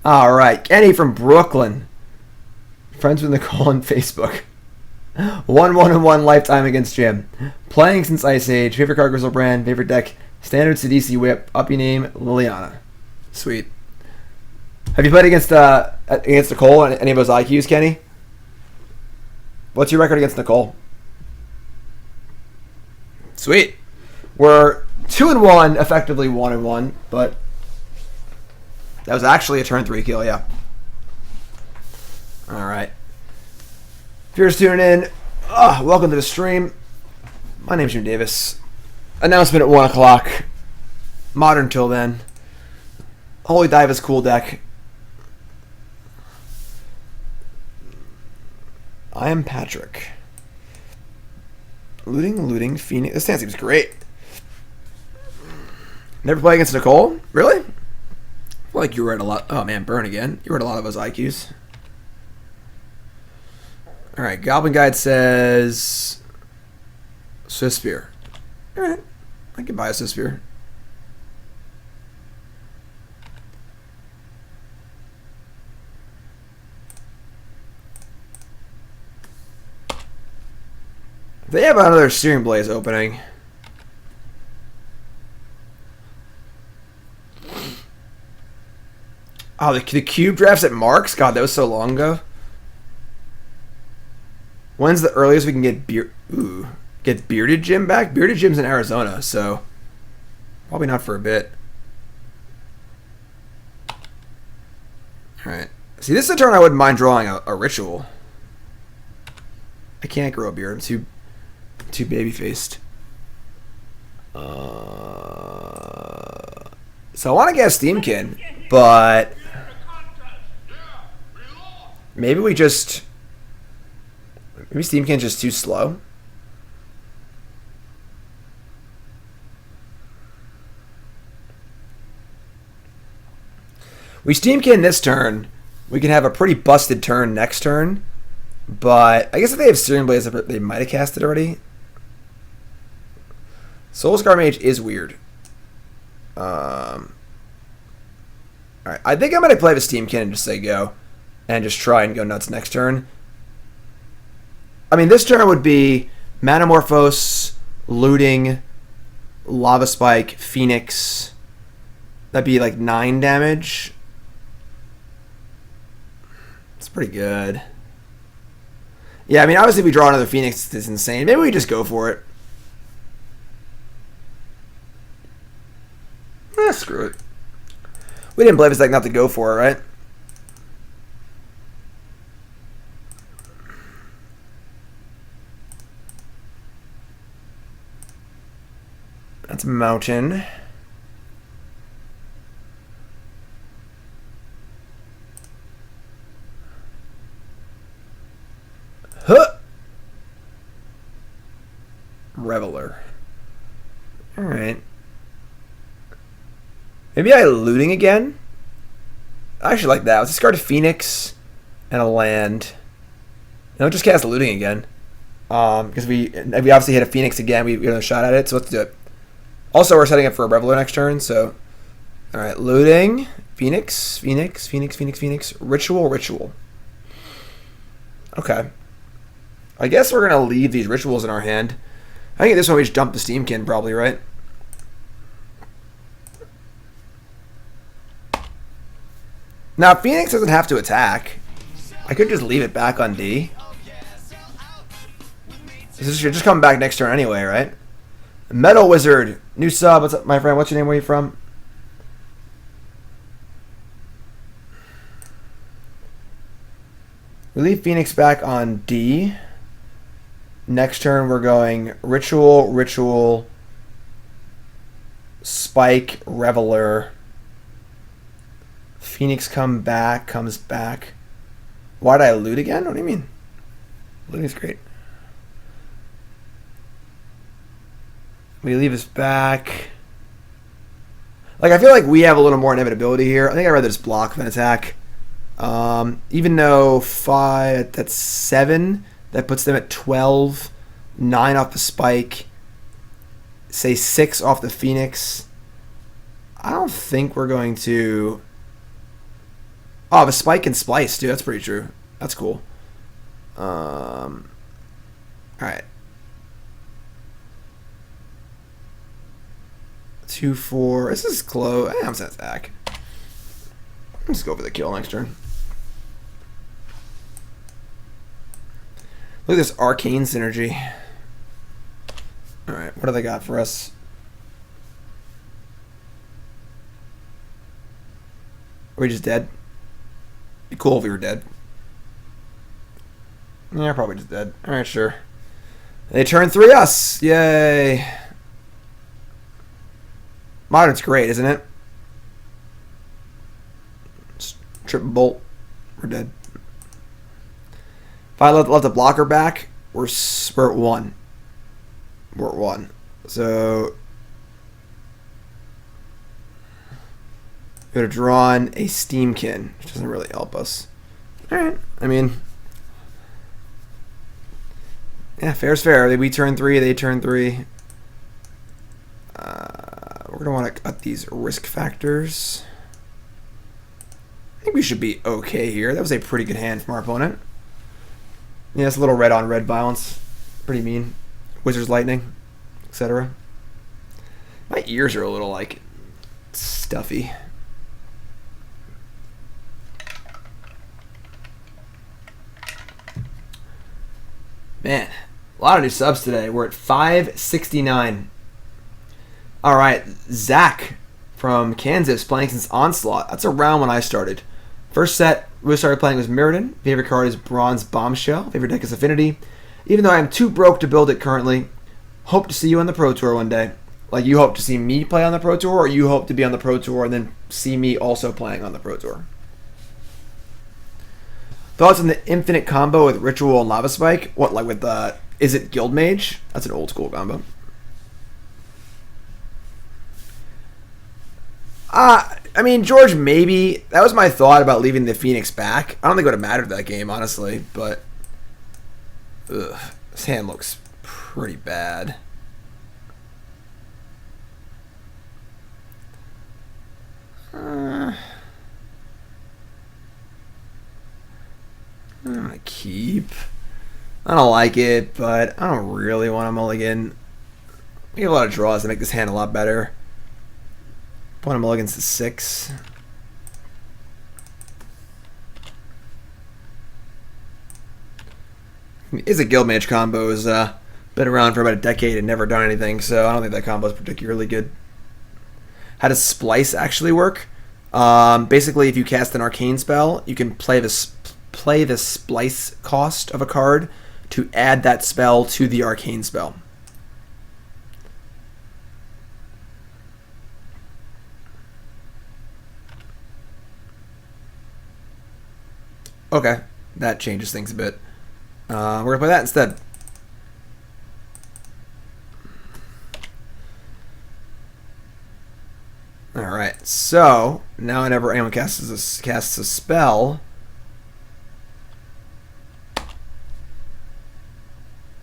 Alright. Kenny from Brooklyn. Friends with Nicole on Facebook. 1-1-1 lifetime against Jim. Playing since Ice Age. Favorite card, Grizzle Brand. Favorite deck, Standard Sidisi Whip. Uppy name, Liliana. Sweet. Have you played against Nicole and any of those IQs, Kenny? What's your record against Nicole? Sweet. We're 2-1, effectively 1-1, but that was actually a turn 3 kill, yeah. Alright. If you're just tuning in, welcome to the stream. My name's Jim Davis. Announcement at 1 o'clock. Modern till then. Holy Diva's cool deck. I am Patrick. Looting, Phoenix. This hand seems great. Never play against Nicole? Really? I feel like you were at a lot. Oh man, burn again. You were at a lot of those IQs. Alright, Goblin Guide says Swiftspear. Alright, I can buy a Swiftspear. They have another Steering Blaze opening. Oh, the cube drafts at Marks? God, that was so long ago. When's the earliest we can get Bearded Jim back? Bearded Jim's in Arizona, so probably not for a bit. Alright. See, this is a turn I wouldn't mind drawing a ritual. I can't grow a beard. I'm too baby-faced. So I want to get a Steam-Kin, but maybe Steam-Kin's just too slow. We Steam-Kin this turn, we can have a pretty busted turn next turn, but I guess if they have Steering Blaze, they might have cast it already. Soulscar Mage is weird. Alright, I think I'm going to play the Steam-Kin and just say go. And just try and go nuts next turn. I mean, this turn would be Manamorphose, Looting, Lava Spike, Phoenix. That'd be like 9 damage. It's pretty good. Yeah, I mean, obviously if we draw another Phoenix, it's insane. Maybe we just go for it. Screw it. We didn't play this deck not to go for it, right? That's Mountain. Huh! Reveler. Alright. Maybe I Looting again? I actually like that. Let's discard a Phoenix and a land. No, just cast Looting again. Because we obviously hit a Phoenix again. We got a shot at it, so let's do it. Also, we're setting up for a Reveler next turn, so... Alright, Looting. Phoenix. Ritual. Okay. I guess we're going to leave these rituals in our hand. I think at this one we just dump the Steam-Kin probably, right? Now, Phoenix doesn't have to attack. I could just leave it back on D. This should just come back next turn anyway, right? Metal Wizard. New sub. What's up, my friend? What's your name? Where are you from? We leave Phoenix back on D. Next turn, we're going Ritual, Spike, Reveler. Phoenix comes back. Why did I loot again? What do you mean? Looting's great. We leave this back. Like, I feel like we have a little more inevitability here. I think I'd rather just block than attack. Even though 5, that's 7, that puts them at 12. 9 off the Spike. Say 6 off the Phoenix. I don't think we're going to... Oh, the Spike and Splice, dude. That's pretty true. That's cool. Alright. 2-4. This is close. I'm gonna attack. Let's go for the kill next turn. Look at this arcane synergy. Alright, what do they got for us? Are we just dead? Be cool if we were dead. Yeah, probably just dead. Alright, sure. They turn 3 us! Yay! Modern's great, isn't it? Triple bolt. We're dead. If I let the blocker back, we're at 1. We're at 1. So could have drawn a Steam-Kin, which doesn't really help us. Alright. I mean, yeah, fair's fair. We turn 3, they turn 3. We're going to want to cut these risk factors. I think we should be okay here. That was a pretty good hand from our opponent. Yeah, it's a little red on red violence. Pretty mean. Wizard's Lightning, etc. My ears are a little, like, stuffy. Man, a lot of new subs today. We're at 569. Alright, Zach from Kansas playing since Onslaught. That's around when I started. First set we started playing was Mirrodin. Favorite card is Bronze Bombshell. Favorite deck is Affinity. Even though I am too broke to build it currently, hope to see you on the Pro Tour one day. Like, you hope to see me play on the Pro Tour, or you hope to be on the Pro Tour and then see me also playing on the Pro Tour? Thoughts on the infinite combo with Ritual and Lava Spike? What, like with the... Is it Guild Mage? That's an old school combo. I mean, George, maybe. That was my thought about leaving the Phoenix back. I don't think it would have mattered that game, honestly, but... Ugh, this hand looks pretty bad. I'm gonna keep. I don't like it, but I don't really want to mulligan. We have a lot of draws to make this hand a lot better. Point of mulligans to 6. Is a Guild Mage combo has been around for about a decade and never done anything, so I don't think that combo is particularly good. How does Splice actually work? Basically, if you cast an arcane spell, you can play the Splice cost of a card to add that spell to the arcane spell. Okay, that changes things a bit. We're going to play that instead. Alright, so now whenever anyone casts a spell,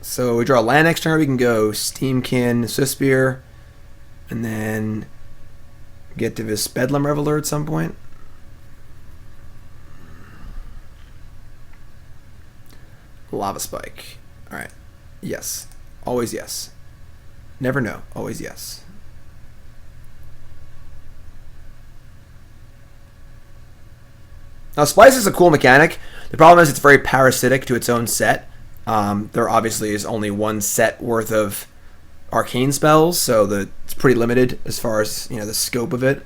so we draw a land next turn, we can go Steam-Kin, Swiftspear, and then get to this Bedlam Reveler at some point. Lava Spike. Alright. Yes. Always yes. Never no. Always yes. Now, Splice is a cool mechanic. The problem is it's very parasitic to its own set. There obviously is only one set worth of arcane spells, so it's pretty limited as far as, you know, the scope of it.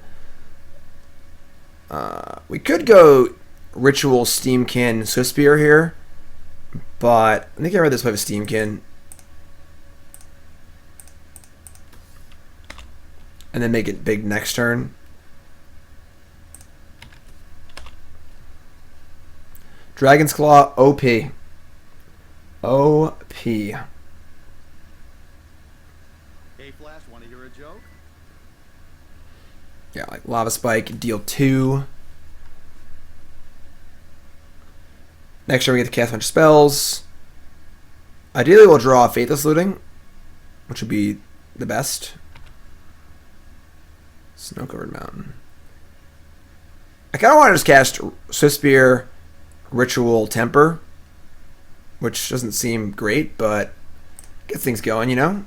We could go Ritual, Steam-Kin, Swiftspear here, but I think I read this play with Steam-Kin. And then make it big next turn. Dragon's Claw, OP. OP. Hey Flash, want to hear a joke? Yeah, like Lava Spike, deal 2. Next turn we get to cast a bunch of spells. Ideally we'll draw Faithless Looting, which would be the best. Snow-covered mountain. I kind of want to just cast Swiftspear, Ritual, Temper. which doesn't seem great, but gets things going, you know?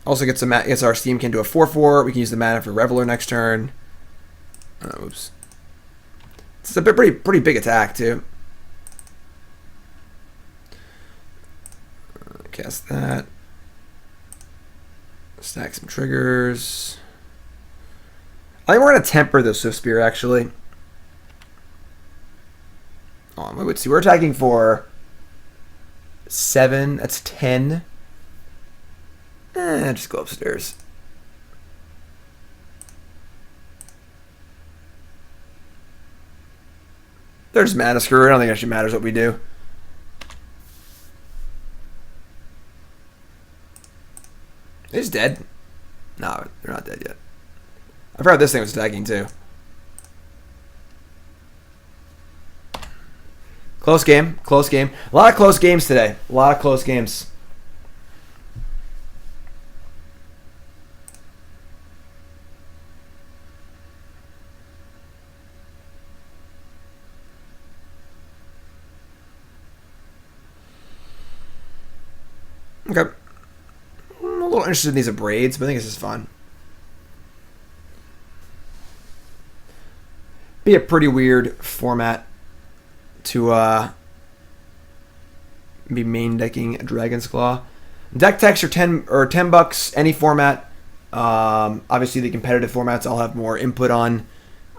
Also gets our Steam-Kin to a 4/4. We can use the mana for Reveler next turn. Oops. It's a pretty big attack too. Cast that. Stack some triggers. I think we're gonna temper the Swiftspear actually. Let's see. We're attacking for 7. That's 10. Just go upstairs. There's mana screw. I don't think it actually matters what we do. He's dead. No, they're not dead yet. I forgot this thing was attacking too. Close game. Close game. A lot of close games today. A lot of close games. Okay. I'm a little interested in these Abrades, but I think this is fun. Be a pretty weird format to be main decking a Dragon's Claw. Deck techs are 10 $10 any format. Obviously the competitive formats I'll have more input on.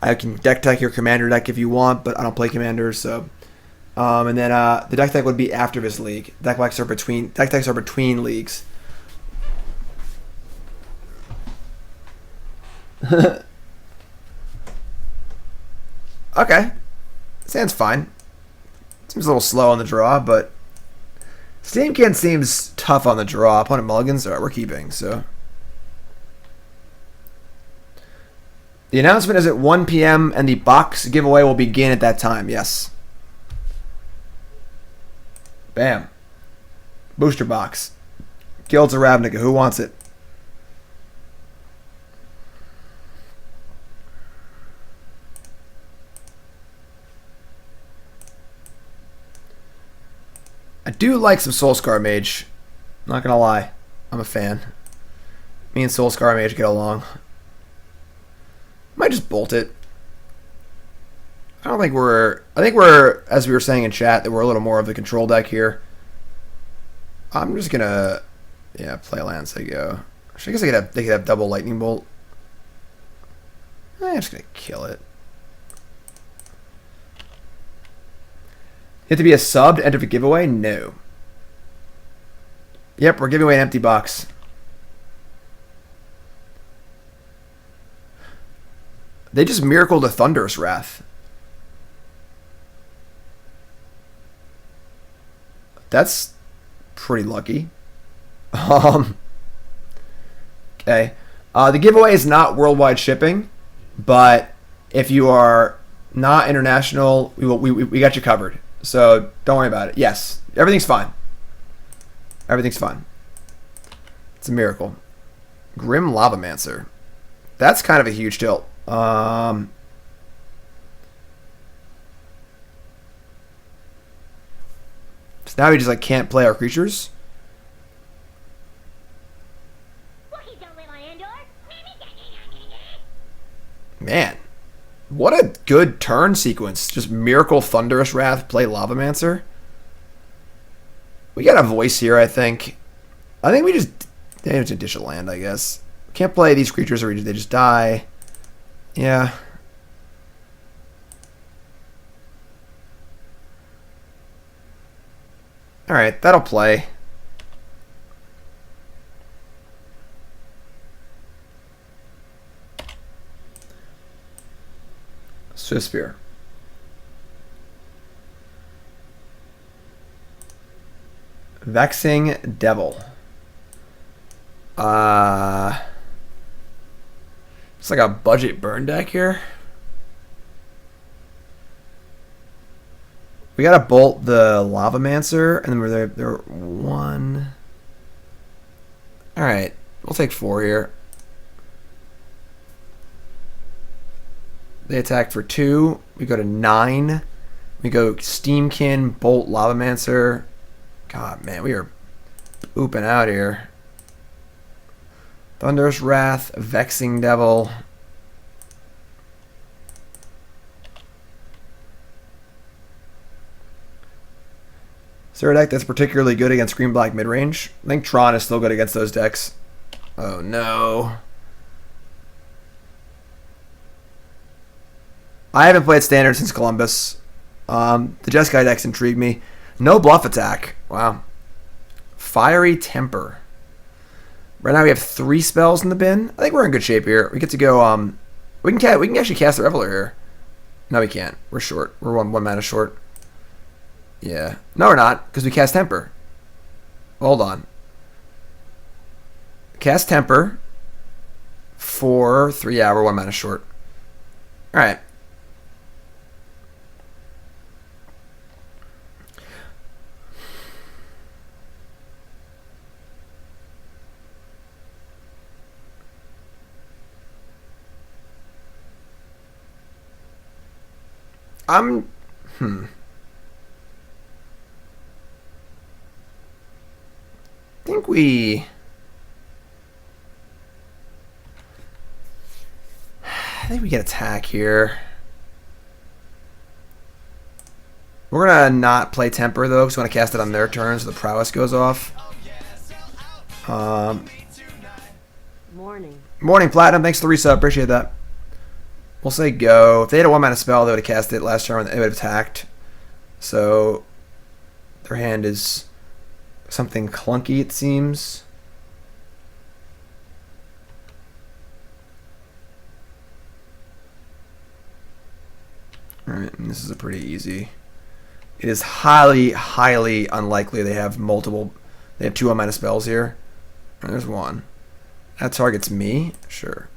I can deck tech your commander deck if you want, but I don't play commanders, so and then the deck tech would be after this league. Deck techs are between leagues. Okay. Sounds fine. Seems a little slow on the draw, but Steam-Kin seems tough on the draw. Opponent mulligans. Alright, we're keeping, so. The announcement is at 1 p.m. and the box giveaway will begin at that time. Yes. Bam. Booster box. Guilds of Ravnica. Who wants it? I do like some Soulscar Mage. Not gonna lie. I'm a fan. Me and Soulscar Mage get along. Might just bolt it. I think we're, as we were saying in chat, that we're a little more of the control deck here. I'm just gonna, yeah, play lands I go. I guess they could have double lightning bolt. I'm just gonna kill it. You have to be a sub to enter the giveaway? No. Yep, we're giving away an empty box. They just miracled a Thunderous Wrath. That's pretty lucky. Okay. The giveaway is not worldwide shipping, but if you are not international, we got you covered. So don't worry about it. Yes, everything's fine. Everything's fine. It's a miracle. Grim Lavamancer. That's kind of a huge tilt. So now we just can't play our creatures. Man, what a good turn sequence. Just Miracle Thunderous Wrath, play Lavamancer. We got a voice here, I think. I think we just damage a dish of land, I guess. Can't play these creatures or they just die. Yeah. Alright, that'll play. Swiftspear. Vexing Devil. It's like a budget burn deck here. We gotta bolt the Lavamancer, and then we're there 1. Alright, we'll take 4 here. They attack for 2. We go to 9. We go Steam-Kin, Bolt, Lavamancer. God, man, we are ooping out here. Thunderous Wrath, Vexing Devil. Is there a deck that's particularly good against green black midrange? I think Tron is still good against those decks. Oh no. I haven't played Standard since Columbus. The Jeskai decks intrigue me. No bluff attack. Wow. Fiery Temper. Right now we have 3 spells in the bin. I think we're in good shape here. We get to go. We can actually cast the Reveler here. No, we can't. We're short. We're one mana short. Yeah. No, we're not, because we cast Temper. Hold on. Cast Temper for 3. Yeah, we're 1 mana short. All right. I think we get attack here. We're gonna not play Temper though, because we want to cast it on their turn, so the prowess goes off. Morning Platinum, thanks for the resub, appreciate that. We'll say go. If they had a 1 mana spell, they would have cast it last turn. They would have attacked. So their hand is something clunky, it seems. Alright, and this is a pretty easy. It is highly, highly unlikely they have multiple. They have 2 1 mana spells here. And there's 1. That targets me? Sure.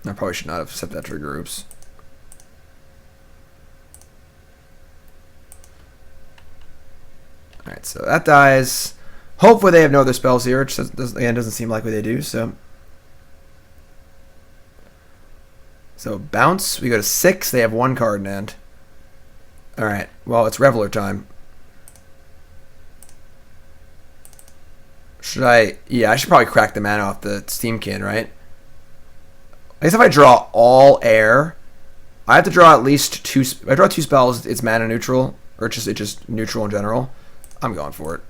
I probably should not have set that trigger. Oops. Alright, so that dies. Hopefully they have no other spells here. It just again, doesn't seem likely they do. So bounce. We go to 6. They have 1 card in hand. Alright, well, it's Reveler time. Should I? Yeah, I should probably crack the mana off the Steam-Kin, right? I guess if I draw all air, I have to draw at least 2. If I draw 2 spells, it's mana neutral, or it's just neutral in general. I'm going for it.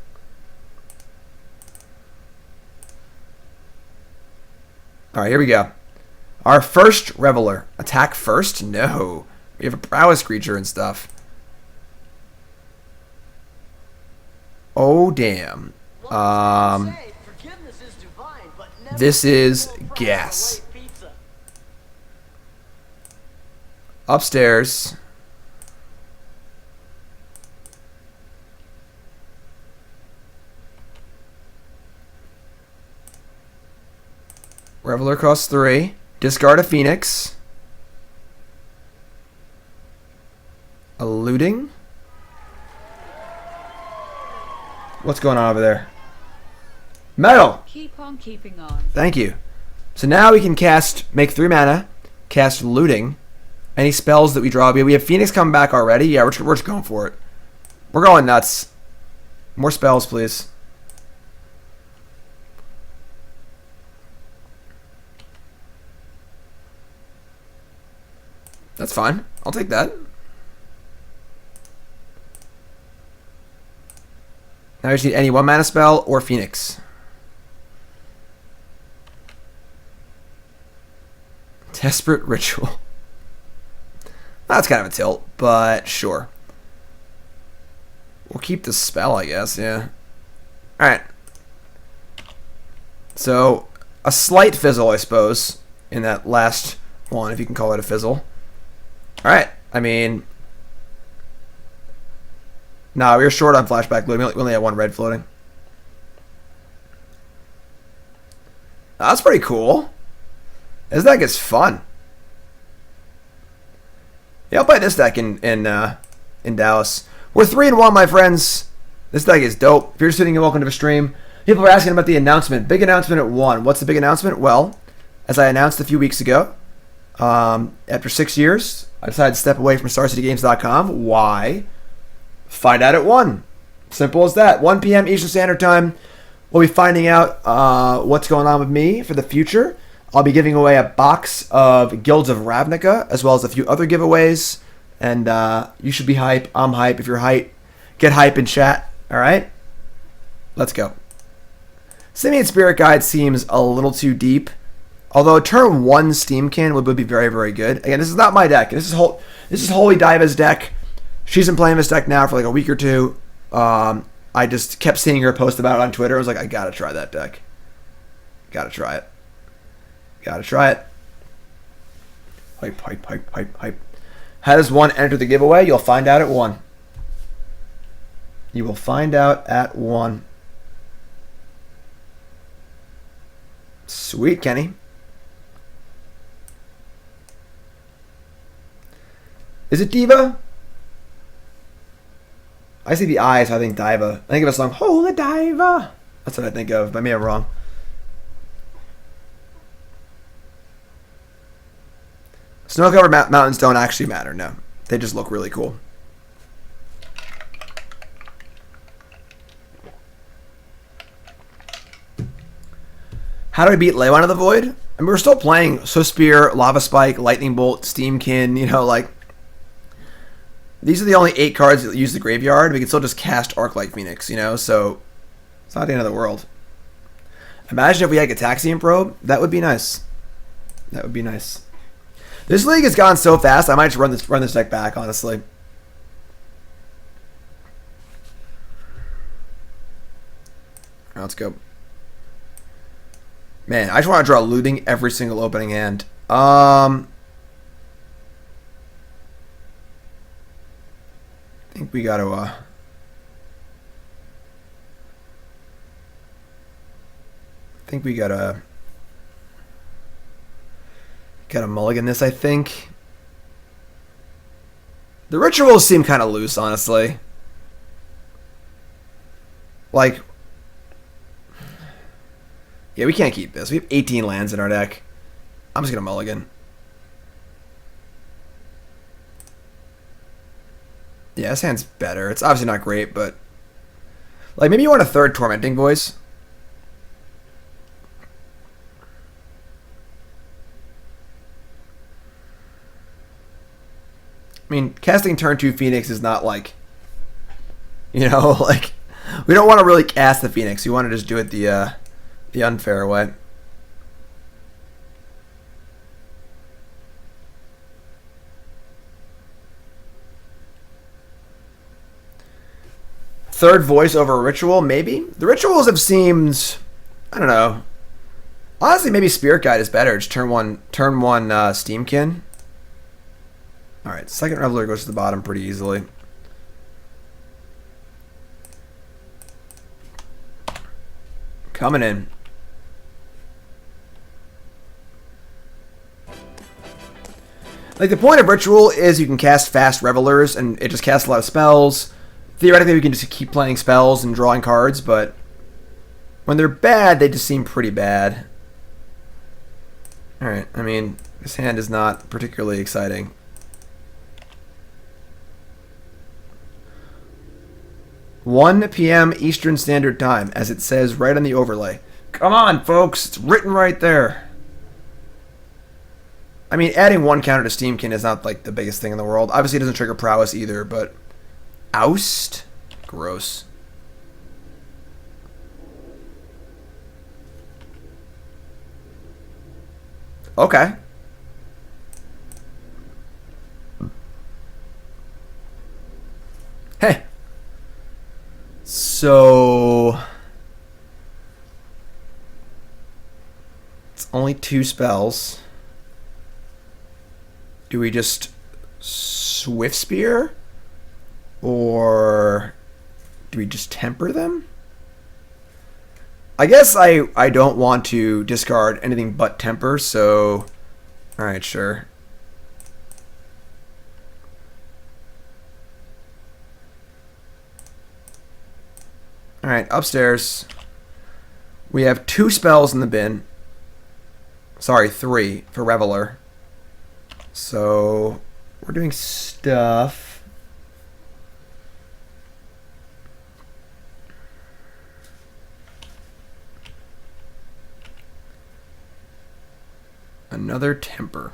All right, here we go. Our first Reveler. Attack first? No. We have a prowess creature and stuff. Oh damn. This is gas. Upstairs. Reveler costs 3. Discard a Phoenix. A Looting. What's going on over there? Metal! Keep on keeping on. Thank you. So now we can make 3 mana, cast Looting. Any spells that we draw. We have Phoenix coming back already. Yeah, we're just going for it. We're going nuts. More spells, please. That's fine. I'll take that. Now I just need any 1 mana spell or Phoenix. Desperate Ritual. That's kind of a tilt, but sure. We'll keep the spell, I guess, yeah. Alright. So, a slight fizzle, I suppose, in that last one, if you can call it a fizzle. Alright, I mean... Nah, we were short on flashback looting. We only had 1 red floating. That's pretty cool. This deck is fun. Yeah, I'll play this deck in Dallas. We're 3-1, my friends. This deck is dope. If you're just sitting here, welcome to the stream. People are asking about the announcement. Big announcement at 1. What's the big announcement? Well, as I announced a few weeks ago, after 6 years, I decided to step away from StarCityGames.com. Why? Find out at 1. Simple as that. 1 p.m. Eastern Standard Time. We'll be finding out what's going on with me for the future. I'll be giving away a box of Guilds of Ravnica, as well as a few other giveaways. And you should be hype. I'm hype. If you're hype, get hype in chat. All right? Let's go. Simian Spirit Guide seems a little too deep. Although turn 1 Steam-Kin would be very, very good. Again, this is not my deck. This is Holy Diva's deck. She's been playing this deck now for like a week or two. I just kept seeing her post about it on Twitter. I was like, I gotta try that deck. Gotta try it. Gotta try it. Hype, hype, hype, hype, hype. How does one enter the giveaway? You'll find out at 1. You will find out at 1. Sweet, Kenny. Is it Diva? I see the eyes, so I think Diva. I think of a song, Holy Diva. That's what I think of, but maybe I'm wrong. Snow-covered mountains don't actually matter, no. They just look really cool. How do I beat Leyline of the Void? I mean, we're still playing Swiftspear, Lava Spike, Lightning Bolt, Steam-Kin, you know, like... These are the only 8 cards that use the graveyard. We can still just cast Arclight Phoenix, you know, so... It's not the end of the world. Imagine if we had Gataxian Probe. That would be nice. That would be nice. This league has gone so fast, I might just run this deck back, honestly. Right, let's go. Man, I just want to draw looting every single opening hand. I think we got to gotta mulligan this, I think. The rituals seem kind of loose, honestly. Like, yeah, we can't keep this. We have 18 lands in our deck. I'm just gonna mulligan. Yeah, this hand's better. It's obviously not great, but... Like, maybe you want a 3rd Tormenting Voice. I mean, casting turn 2 Phoenix is not like... You know, like... We don't want to really cast the Phoenix. We want to just do it the unfair way. Third voice over a ritual, maybe? The rituals have seemed... I don't know. Honestly, maybe Spirit Guide is better. Just turn one Steam-Kin. Alright, second Reveler goes to the bottom pretty easily. Coming in. Like, the point of Ritual is you can cast fast Revelers, and it just casts a lot of spells. Theoretically, we can just keep playing spells and drawing cards, but when they're bad, they just seem pretty bad. Alright, I mean, this hand is not particularly exciting. "1 p.m. Eastern Standard Time," as it says right on the overlay. Come on, folks, it's written right there. I mean, adding 1 counter to Steam-Kin is not like the biggest thing in the world. Obviously, it doesn't trigger prowess either, but Oust? Gross. Okay. Hey. So it's only 2 spells. Do we just Swiftspear? Or do we just temper them? I guess I don't want to discard anything but temper, so... Alright, sure. Alright, upstairs. We have 2 spells in the bin. Sorry, 3 for Reveler. So, we're doing stuff. Another Temper.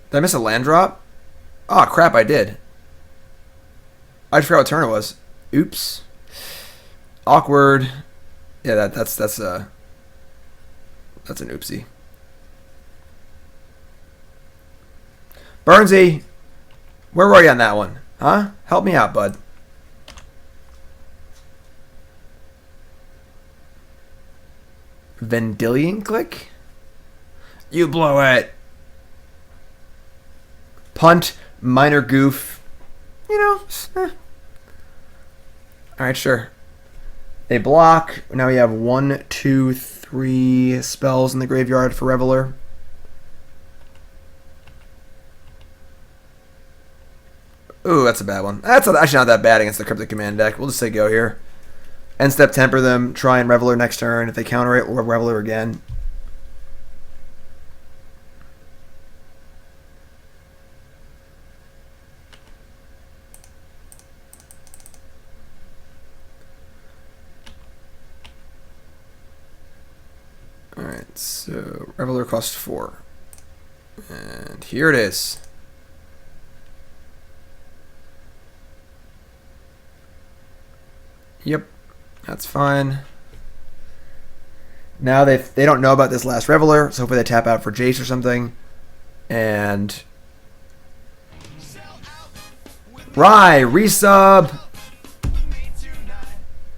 Did I miss a land drop? Oh crap, I did. I just forgot what turn it was. Oops. Awkward. Yeah, that's an oopsie. Burnsy, where were you on that one? Huh? Help me out, bud. Vendilion click? You blow it. Punt, minor goof. You know. Alright, sure. They block. Now we have 1, 2, 3 spells in the graveyard for Reveler. Ooh, that's a bad one. That's actually not that bad against the Cryptic Command deck. We'll just say go here. End step, temper them. Try and Reveler next turn. If they counter it, we'll Reveler again. Alright, so Reveler costs 4. And here it is. Yep, that's fine. Now they don't know about this last Reveler, so hopefully they tap out for Jace or something. And Rye, resub.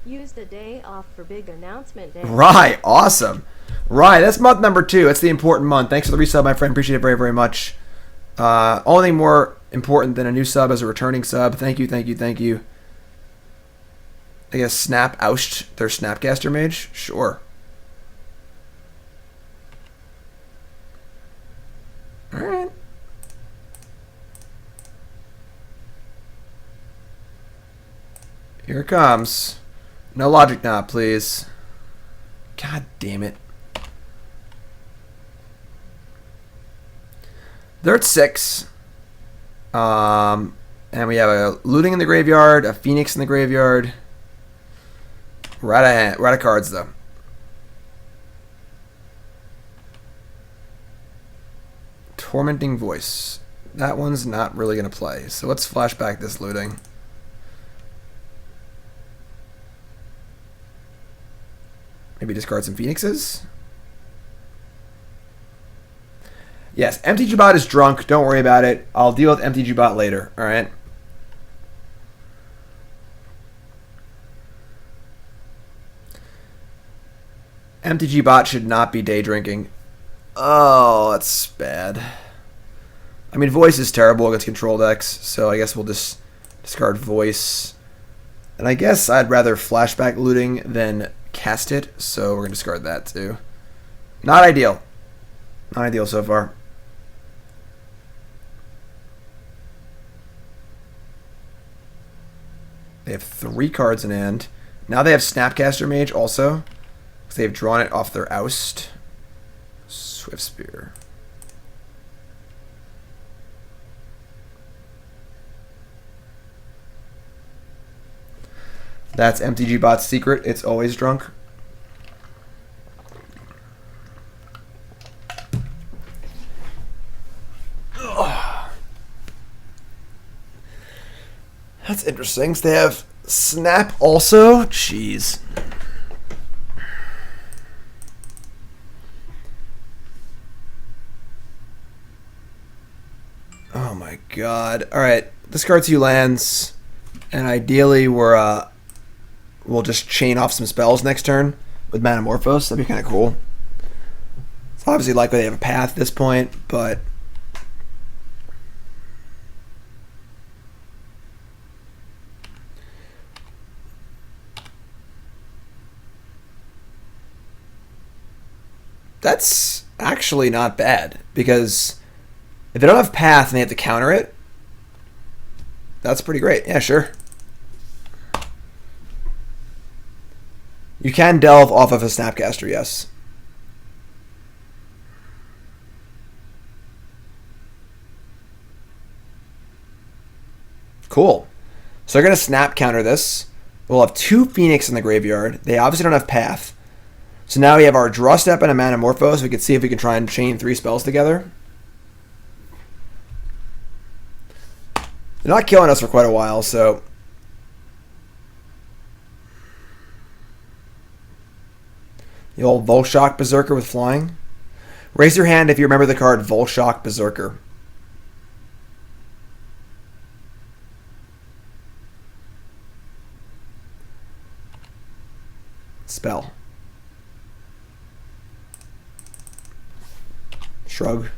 Use the day off for big announcement day. Rye, awesome. Rye, that's month number 2. That's the important month. Thanks for the resub, my friend. Appreciate it very, very much. Only more important than a new sub as a returning sub. Thank you, thank you, thank you. I guess Snap oust their Snapcaster Mage? Sure. Alright. Here it comes. No logic knot, please. God damn it. They're at 6. And we have a Looting in the graveyard, a Phoenix in the graveyard. We're out of cards, though. Tormenting Voice. That one's not really going to play. So let's flashback this Looting. Maybe discard some Phoenixes? Yes, MTG Bot is drunk. Don't worry about it. I'll deal with MTG Bot later. Alright? MTG Bot should not be day drinking. Oh, that's bad. I mean, Voice is terrible against control decks, so I guess we'll just discard Voice. And I guess I'd rather flashback Looting than cast it, so we're going to discard that too. Not ideal. Not ideal so far. They have 3 cards in hand. Now they have Snapcaster Mage also. Because they've drawn it off their oust. Swiftspear. That's MTG Bot's secret. It's always drunk. Ugh. That's interesting. So they have Snap also. Jeez. Oh my god. Alright. Discard 2 lands. And ideally we'll just chain off some spells next turn with Manamorphose. That'd be kind of cool. It's obviously likely they have a path at this point, but that's actually not bad, because If they don't have Path and they have to counter it, that's pretty great. Yeah, sure. You can delve off of a Snapcaster, yes. Cool. So they're going to snap counter this. We'll have 2 Phoenix in the graveyard. They obviously don't have Path. So now we have our draw step and a Manamorphose. We can see if we can try and chain 3 spells together. They're not killing us for quite a while, so... The old Volshock Berserker with flying. Raise your hand if you remember the card Volshock Berserker. Spell. Shrug.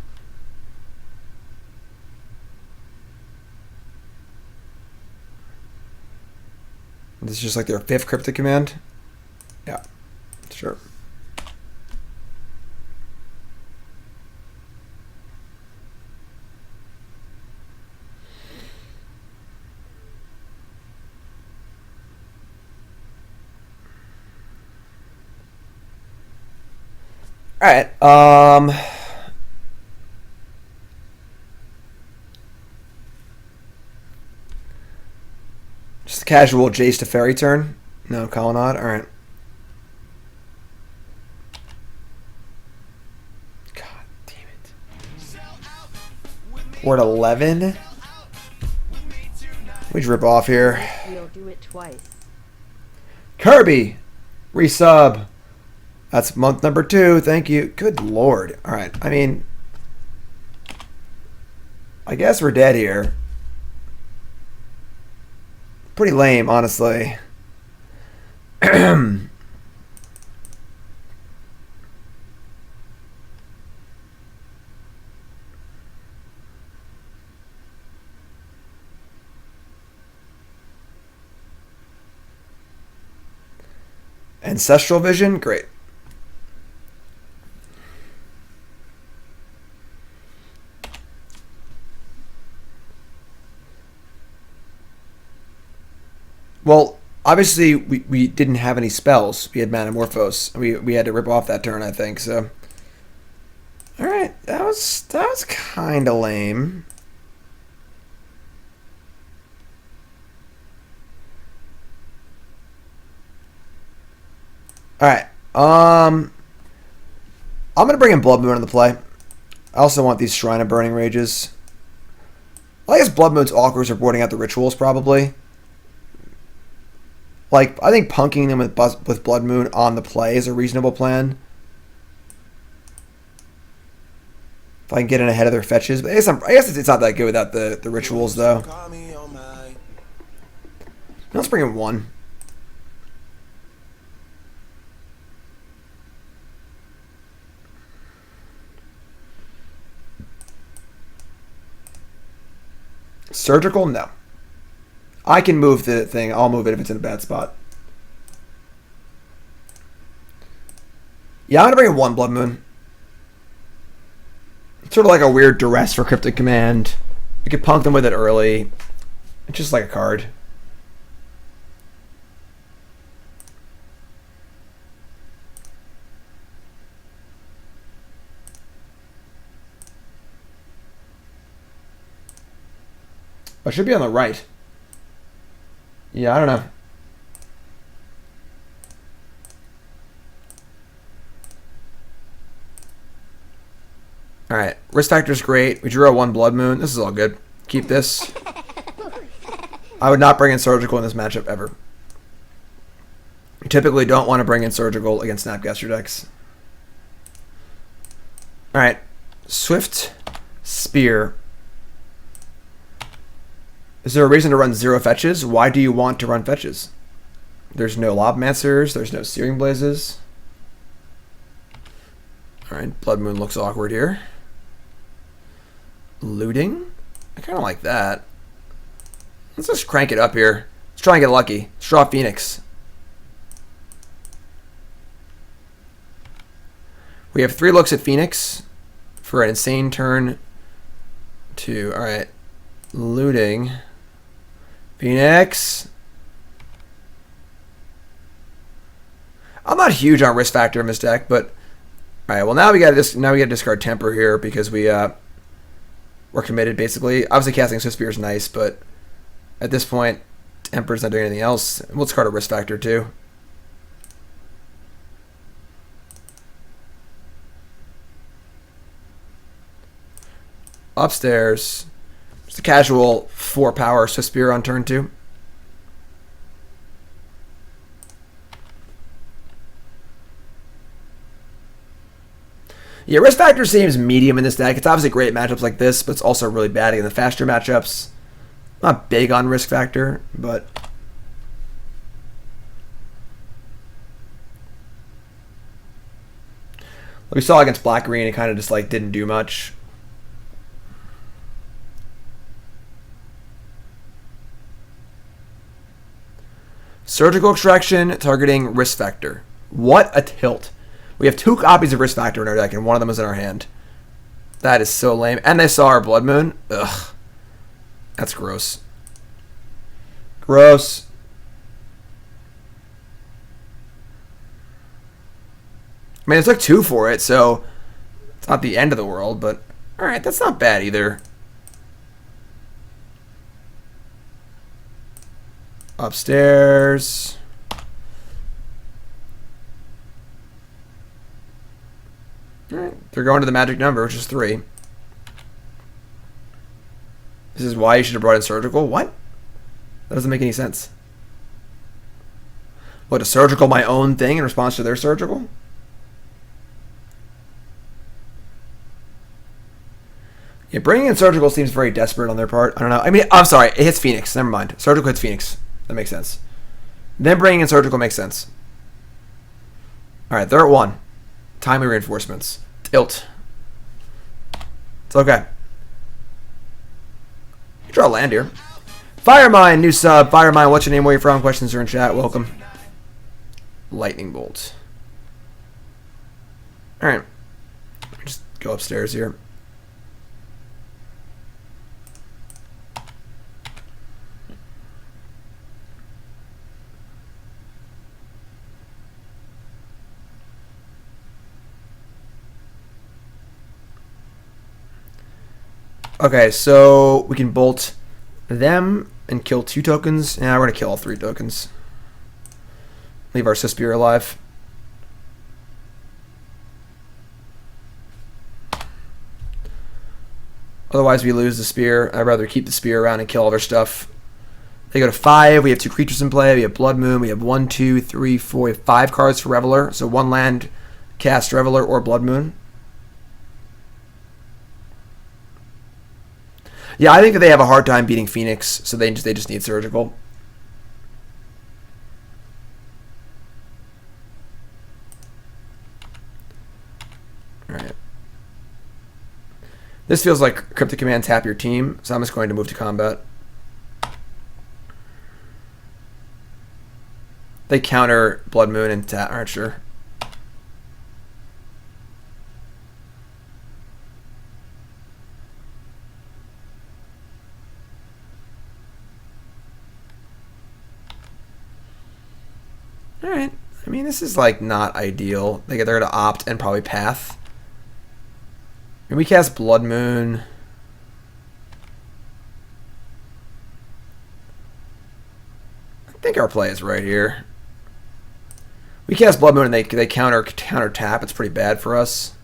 This is just like their 5th cryptic command? Yeah, sure. Alright, just a casual Jace to Fairy turn. No Colonnade, alright. God damn it. We're at 11. We rip off here. We'll do it twice. Kirby! Resub. That's month number 2. Thank you. Good lord. Alright, I mean... I guess we're dead here. Pretty lame, honestly. Ancestral Vision? Great. Well, obviously we didn't have any spells. We had Manamorphose. We had to rip off that turn, I think. So, all right, that was kind of lame. All right, I'm gonna bring in Blood Moon into play. I also want these Shrine of Burning Rages. I guess Blood Moon's awkward for boarding out the rituals probably. Like, I think punking them with Blood Moon on the play is a reasonable plan. If I can get in ahead of their fetches. But I guess it's not that good without the rituals, though. Let's bring in 1. Surgical? No. I can move the thing. I'll move it if it's in a bad spot. Yeah, I'm going to bring in 1 Blood Moon. It's sort of like a weird duress for Cryptic Command. We could punk them with it early. It's just like a card. But it should be on the right. Yeah, I don't know. Alright, risk factor's great. We drew a 1 Blood Moon. This is all good. Keep this. I would not bring in Surgical in this matchup ever. You typically don't want to bring in Surgical against Snapcaster decks. Alright, Swiftspear. Is there a reason to run 0 fetches? Why do you want to run fetches? There's no Lobmancers. There's no Searing Blazes. Alright, Blood Moon looks awkward here. Looting? I kind of like that. Let's just crank it up here. Let's try and get lucky. Let's draw Phoenix. We have 3 looks at Phoenix for an insane turn. 2. All right. Looting. Phoenix. I'm not huge on risk factor in this deck, but all right. Well, now we got to discard Temper here because we're committed basically. Obviously, casting Swiftspear is nice, but at this point, Temper's not doing anything else. We'll discard a risk factor too. Upstairs, just a casual 4 power Swiftspear on turn 2. Yeah, risk factor seems medium in this deck. It's obviously great at matchups like this, but it's also really bad in the faster matchups. Not big on risk factor, but we saw against Black Green, it kind of just like didn't do much. Surgical Extraction targeting risk factor. What a tilt. We have 2 copies of risk factor in our deck, and one of them is in our hand. That is so lame. And I saw our Blood Moon. Ugh. That's gross. Gross. I mean, it took 2 for it, so it's not the end of the world, but alright, that's not bad either. Upstairs. Alright, they're going to the magic number, which is 3. This is why you should have brought in Surgical? What? That doesn't make any sense. What, is Surgical my own thing in response to their Surgical? Yeah, bringing in Surgical seems very desperate on their part. I don't know. I mean, I'm sorry. It hits Phoenix. Never mind. Surgical hits Phoenix. That makes sense. Then bringing in Surgical makes sense. Alright, they're at 1. Timely reinforcements. Tilt. It's okay. You draw a land here. Firemine, new sub. Firemine, what's your name? Where you from? Questions are in chat. Welcome. Lightning Bolt. Alright. Just go upstairs here. Okay, so we can bolt them and kill 2 tokens. Yeah, we're going to kill all 3 tokens. Leave our Swiftspear alive. Otherwise, we lose the spear. I'd rather keep the spear around and kill all their stuff. They go to 5. We have 2 creatures in play. We have Blood Moon. We have 1, 2, 3, 4. We have 5 cards for Reveler. So 1 land, cast Reveler or Blood Moon. Yeah, I think that they have a hard time beating Phoenix, so they just need Surgical. Alright. This feels like Cryptic Command tap your team, so I'm just going to move to combat. They counter Blood Moon and tap. Alright, sure. Alright. I mean, this is like not ideal. They're going to opt and probably path. And we cast Blood Moon. I think our play is right here. We cast Blood Moon and they counter tap. It's pretty bad for us.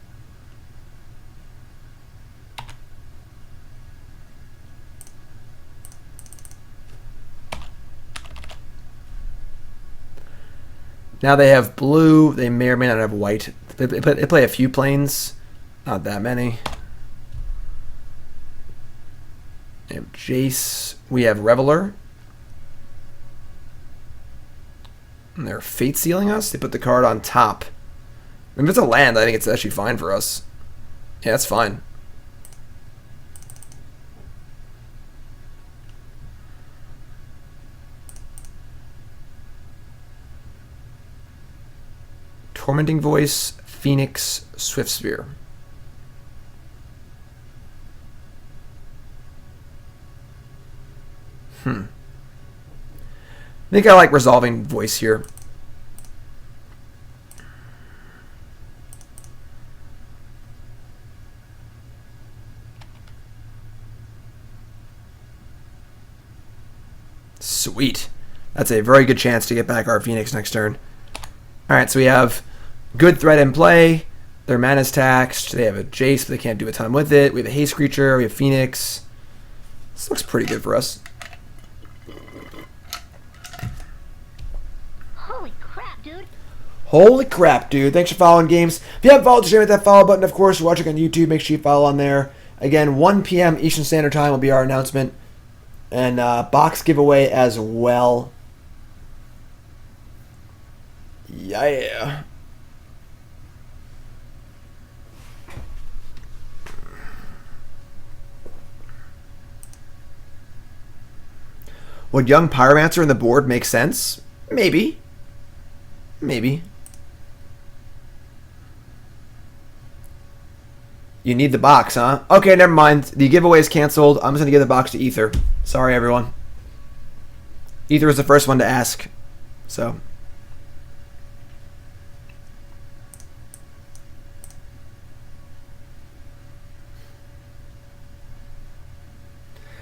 Now they have blue. They may or may not have white. They play a few planes. Not that many. They have Jace. We have Reveler. And they're Fate Sealing us. They put the card on top. If it's a land, I think it's actually fine for us. Yeah, that's fine. Tormenting Voice, Phoenix, Swiftspear. I think I like Resolving Voice here. Sweet. That's a very good chance to get back our Phoenix next turn. Alright, so we have good threat in play. Their mana's taxed. They have a Jace, but they can't do a ton with it. We have a Haste Creature. We have Phoenix. This looks pretty good for us. Holy crap, dude. Holy crap, dude. Thanks for following games. If you haven't followed the stream, hit that follow button. Of course, you're watching on YouTube. Make sure you follow on there. Again, 1 p.m. Eastern Standard Time will be our announcement. And box giveaway as well. Yeah. Would Young Pyromancer in the board make sense? Maybe. Maybe. You need the box, huh? Okay, never mind. The giveaway is canceled. I'm just going to give the box to Ether. Sorry, everyone. Ether was the first one to ask. So.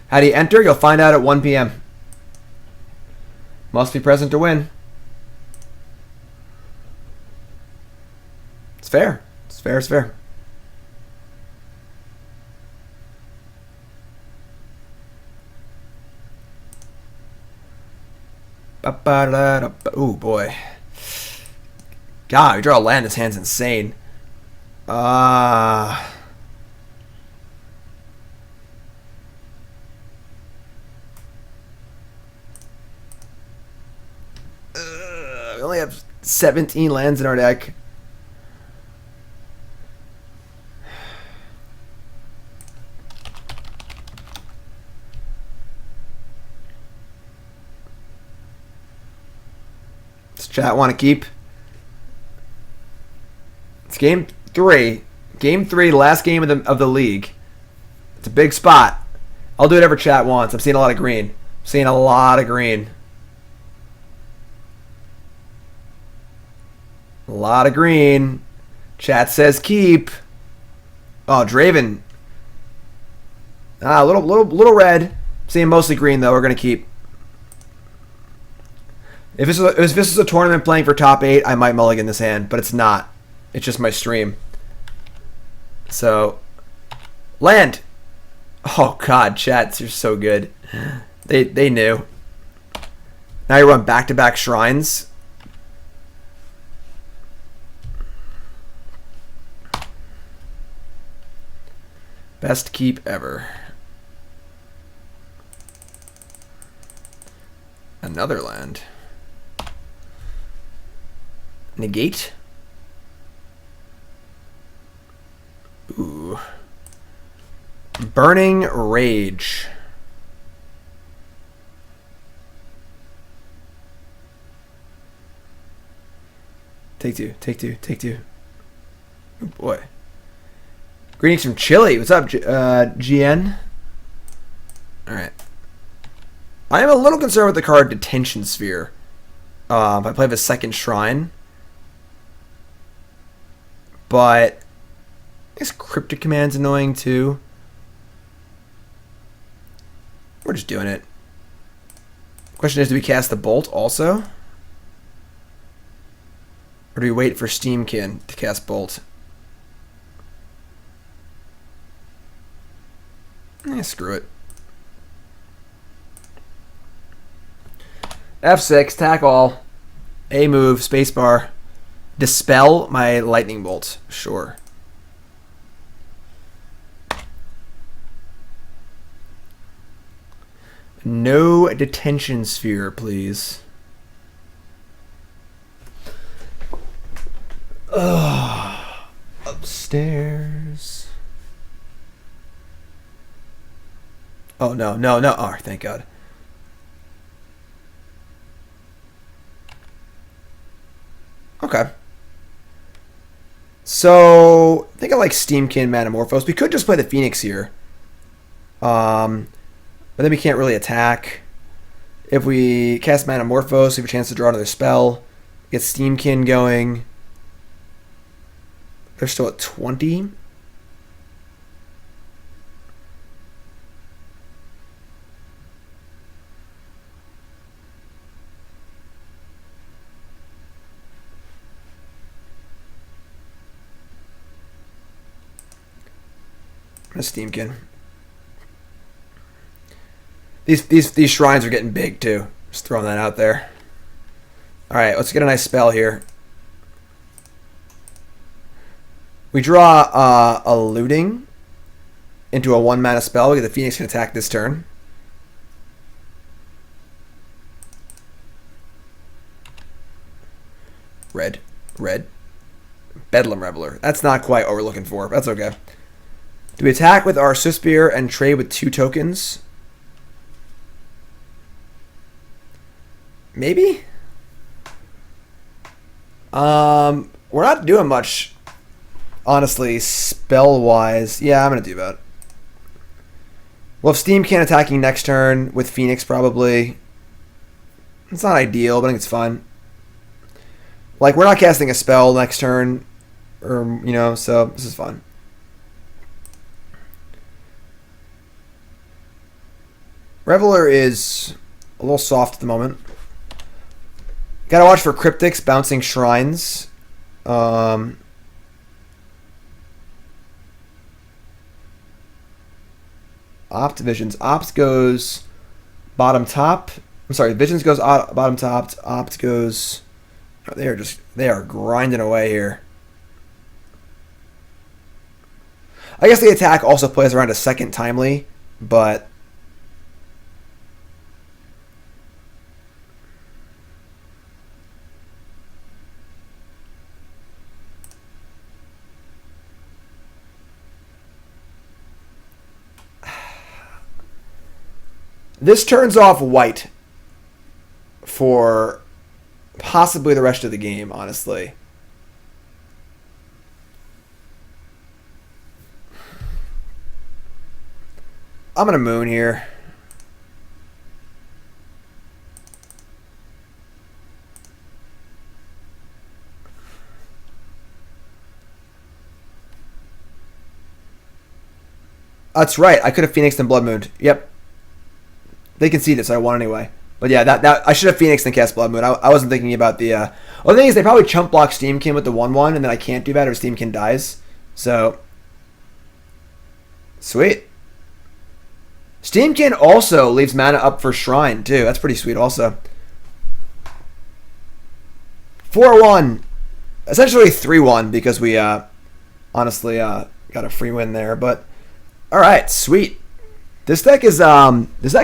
How do you enter? You'll find out at 1 p.m. Must be present to win. It's fair. It's fair. It's fair. Ooh, boy. God, we draw a land. This hand's insane. We only have 17 lands in our deck. Does chat want to keep? It's game 3. Game 3, last game of the league. It's a big spot. I'll do whatever chat wants. I'm seeing a lot of green. I'm seeing a lot of green. A lot of green. Chat says keep. Oh, Draven. A little red. Seeing mostly green though. We're gonna keep. If this is a tournament playing for top 8, I might mulligan this hand, but it's not. It's just my stream. So, land. Oh God, chats, you're so good. They knew. Now you run back-to-back shrines. Best keep ever. Another land. Negate. Ooh. Burning Rage. Take two. Oh boy. Greetings from Chile. What's up, GN? Alright. I am a little concerned with the card Detention Sphere. If I play the second Shrine. But I guess Cryptic Command's annoying too. We're just doing it. Question is, do we cast the Bolt also? Or do we wait for Steam-Kin to cast Bolt? Screw it. F6, tack all. A move, spacebar. Dispel my lightning bolt. Sure. No Detention Sphere, please. Ugh. Upstairs. Oh, no. Oh, thank God. Okay. So, I think I like Steam-Kin Manamorphose. We could just play the Phoenix here. But then we can't really attack. If we cast Manamorphose, we have a chance to draw another spell. Get Steam-Kin going. They're still at 20. A Steam-Kin. These shrines are getting big too. Just throwing that out there. All right, let's get a nice spell here. We draw a looting into a 1-mana spell. The Phoenix can attack this turn. Red. Bedlam Reveler. That's not quite what we're looking for. That's okay. Do we attack with our Swiftspear and trade with 2 tokens? Maybe? We're not doing much, honestly, spell-wise. Yeah, I'm going to do that. We'll have Steam-Kin attacking next turn with Phoenix, probably. It's not ideal, but I think it's fine. Like, we're not casting a spell next turn, or, you know, so this is fun. Reveler is a little soft at the moment. Gotta watch for Cryptics bouncing shrines. Opt Visions. Opt goes bottom top. I'm sorry, Visions goes bottom top. Opt goes. Oh, they are grinding away here. I guess the attack also plays around a second timely, but this turns off white for possibly the rest of the game, honestly. I'm going to moon here. That's right. I could have Phoenixed and Blood Mooned. Yep. They can see this. I won anyway. But yeah, that I should have Phoenixed and cast Blood Moon. I wasn't thinking about the... Well, the thing is, they probably chump block Steam-Kin with the 1/1, and then I can't do that or Steam-Kin dies. So... Sweet. Steam-Kin also leaves mana up for Shrine, too. That's pretty sweet also. 4-1. Essentially 3-1, because we honestly got a free win there. But, alright, sweet. This deck's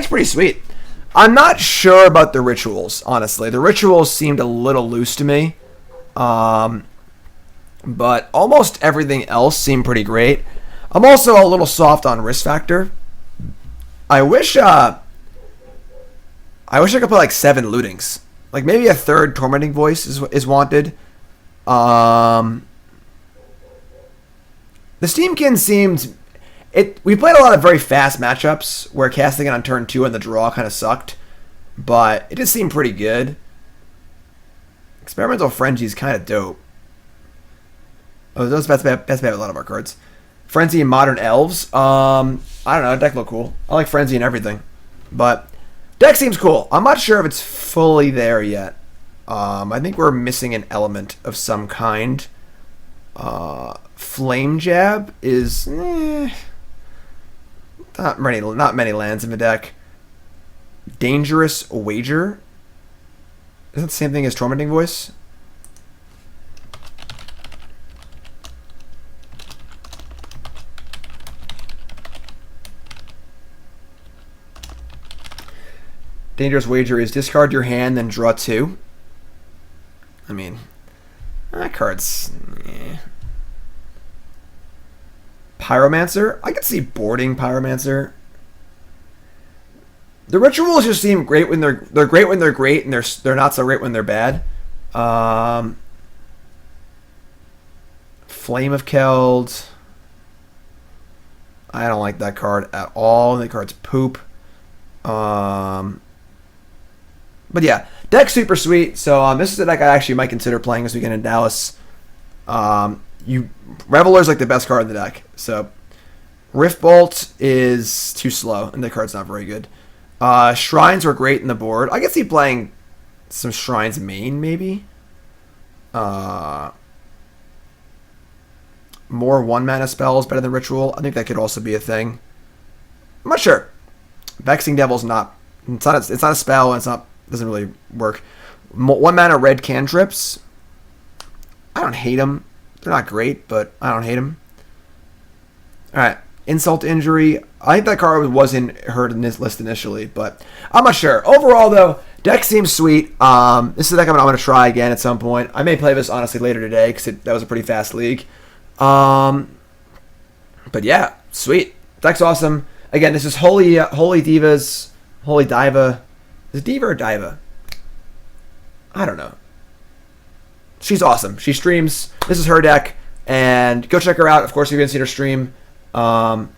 pretty sweet. I'm not sure about the rituals, honestly. The rituals seemed a little loose to me. But almost everything else seemed pretty great. I'm also a little soft on risk factor. I wish I could put like 7 lootings. Like maybe a third Tormenting Voice is wanted. The Steam-Kin seemed... We played a lot of very fast matchups where casting it on turn 2 and the draw kind of sucked, but it did seem pretty good. Experimental Frenzy is kind of dope. Oh, those best bet a lot of our cards. Frenzy and Modern Elves. I don't know. Deck look cool. I like Frenzy and everything, but deck seems cool. I'm not sure if it's fully there yet. I think we're missing an element of some kind. Flame Jab is. Not many lands in the deck. Dangerous Wager. Is that the same thing as Tormenting Voice? Dangerous Wager is discard your hand, then draw 2. I mean, that card's... Pyromancer? I could see boarding Pyromancer. The rituals just seem great when they're great when they're great, and they're not so great when they're bad. Flame of Keld. I don't like that card at all. The card's poop. But yeah, deck's super sweet. So this is a deck I actually might consider playing this weekend in Dallas. Reveler's like the best card in the deck. So Rift Bolt is too slow, and the card's not very good. Shrines are great in the board. I could see playing some Shrines main, maybe. More 1-mana spells better than Ritual. I think that could also be a thing. I'm not sure. Vexing Devil's not. It's not a spell, and it's not. Doesn't really work. 1-mana red cantrips. I don't hate them. They're not great, but I don't hate them. All right. Insult to Injury. I think that card wasn't heard in this list initially, but I'm not sure. Overall, though, deck seems sweet. This is a deck I'm going to try again at some point. I may play this, honestly, later today because that was a pretty fast league. But yeah, sweet. Deck's awesome. Again, this is Holy Divas. Holy Diva. Is it Diva or Diva? I don't know. She's awesome. She streams. This is her deck. And go check her out, of course, if you haven't seen her stream. And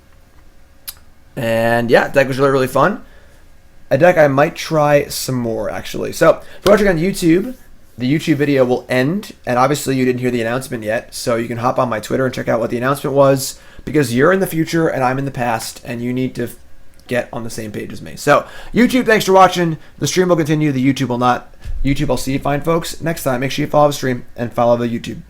yeah, deck was really, really fun. A deck I might try some more, actually. So, if you're watching on YouTube, the YouTube video will end. And obviously, you didn't hear the announcement yet. So, you can hop on my Twitter and check out what the announcement was. Because you're in the future and I'm in the past. And you need to get on the same page as me. So, YouTube, thanks for watching. The stream will continue. The YouTube will not. YouTube, I'll see you fine, folks. Next time, make sure you follow the stream and follow the YouTube.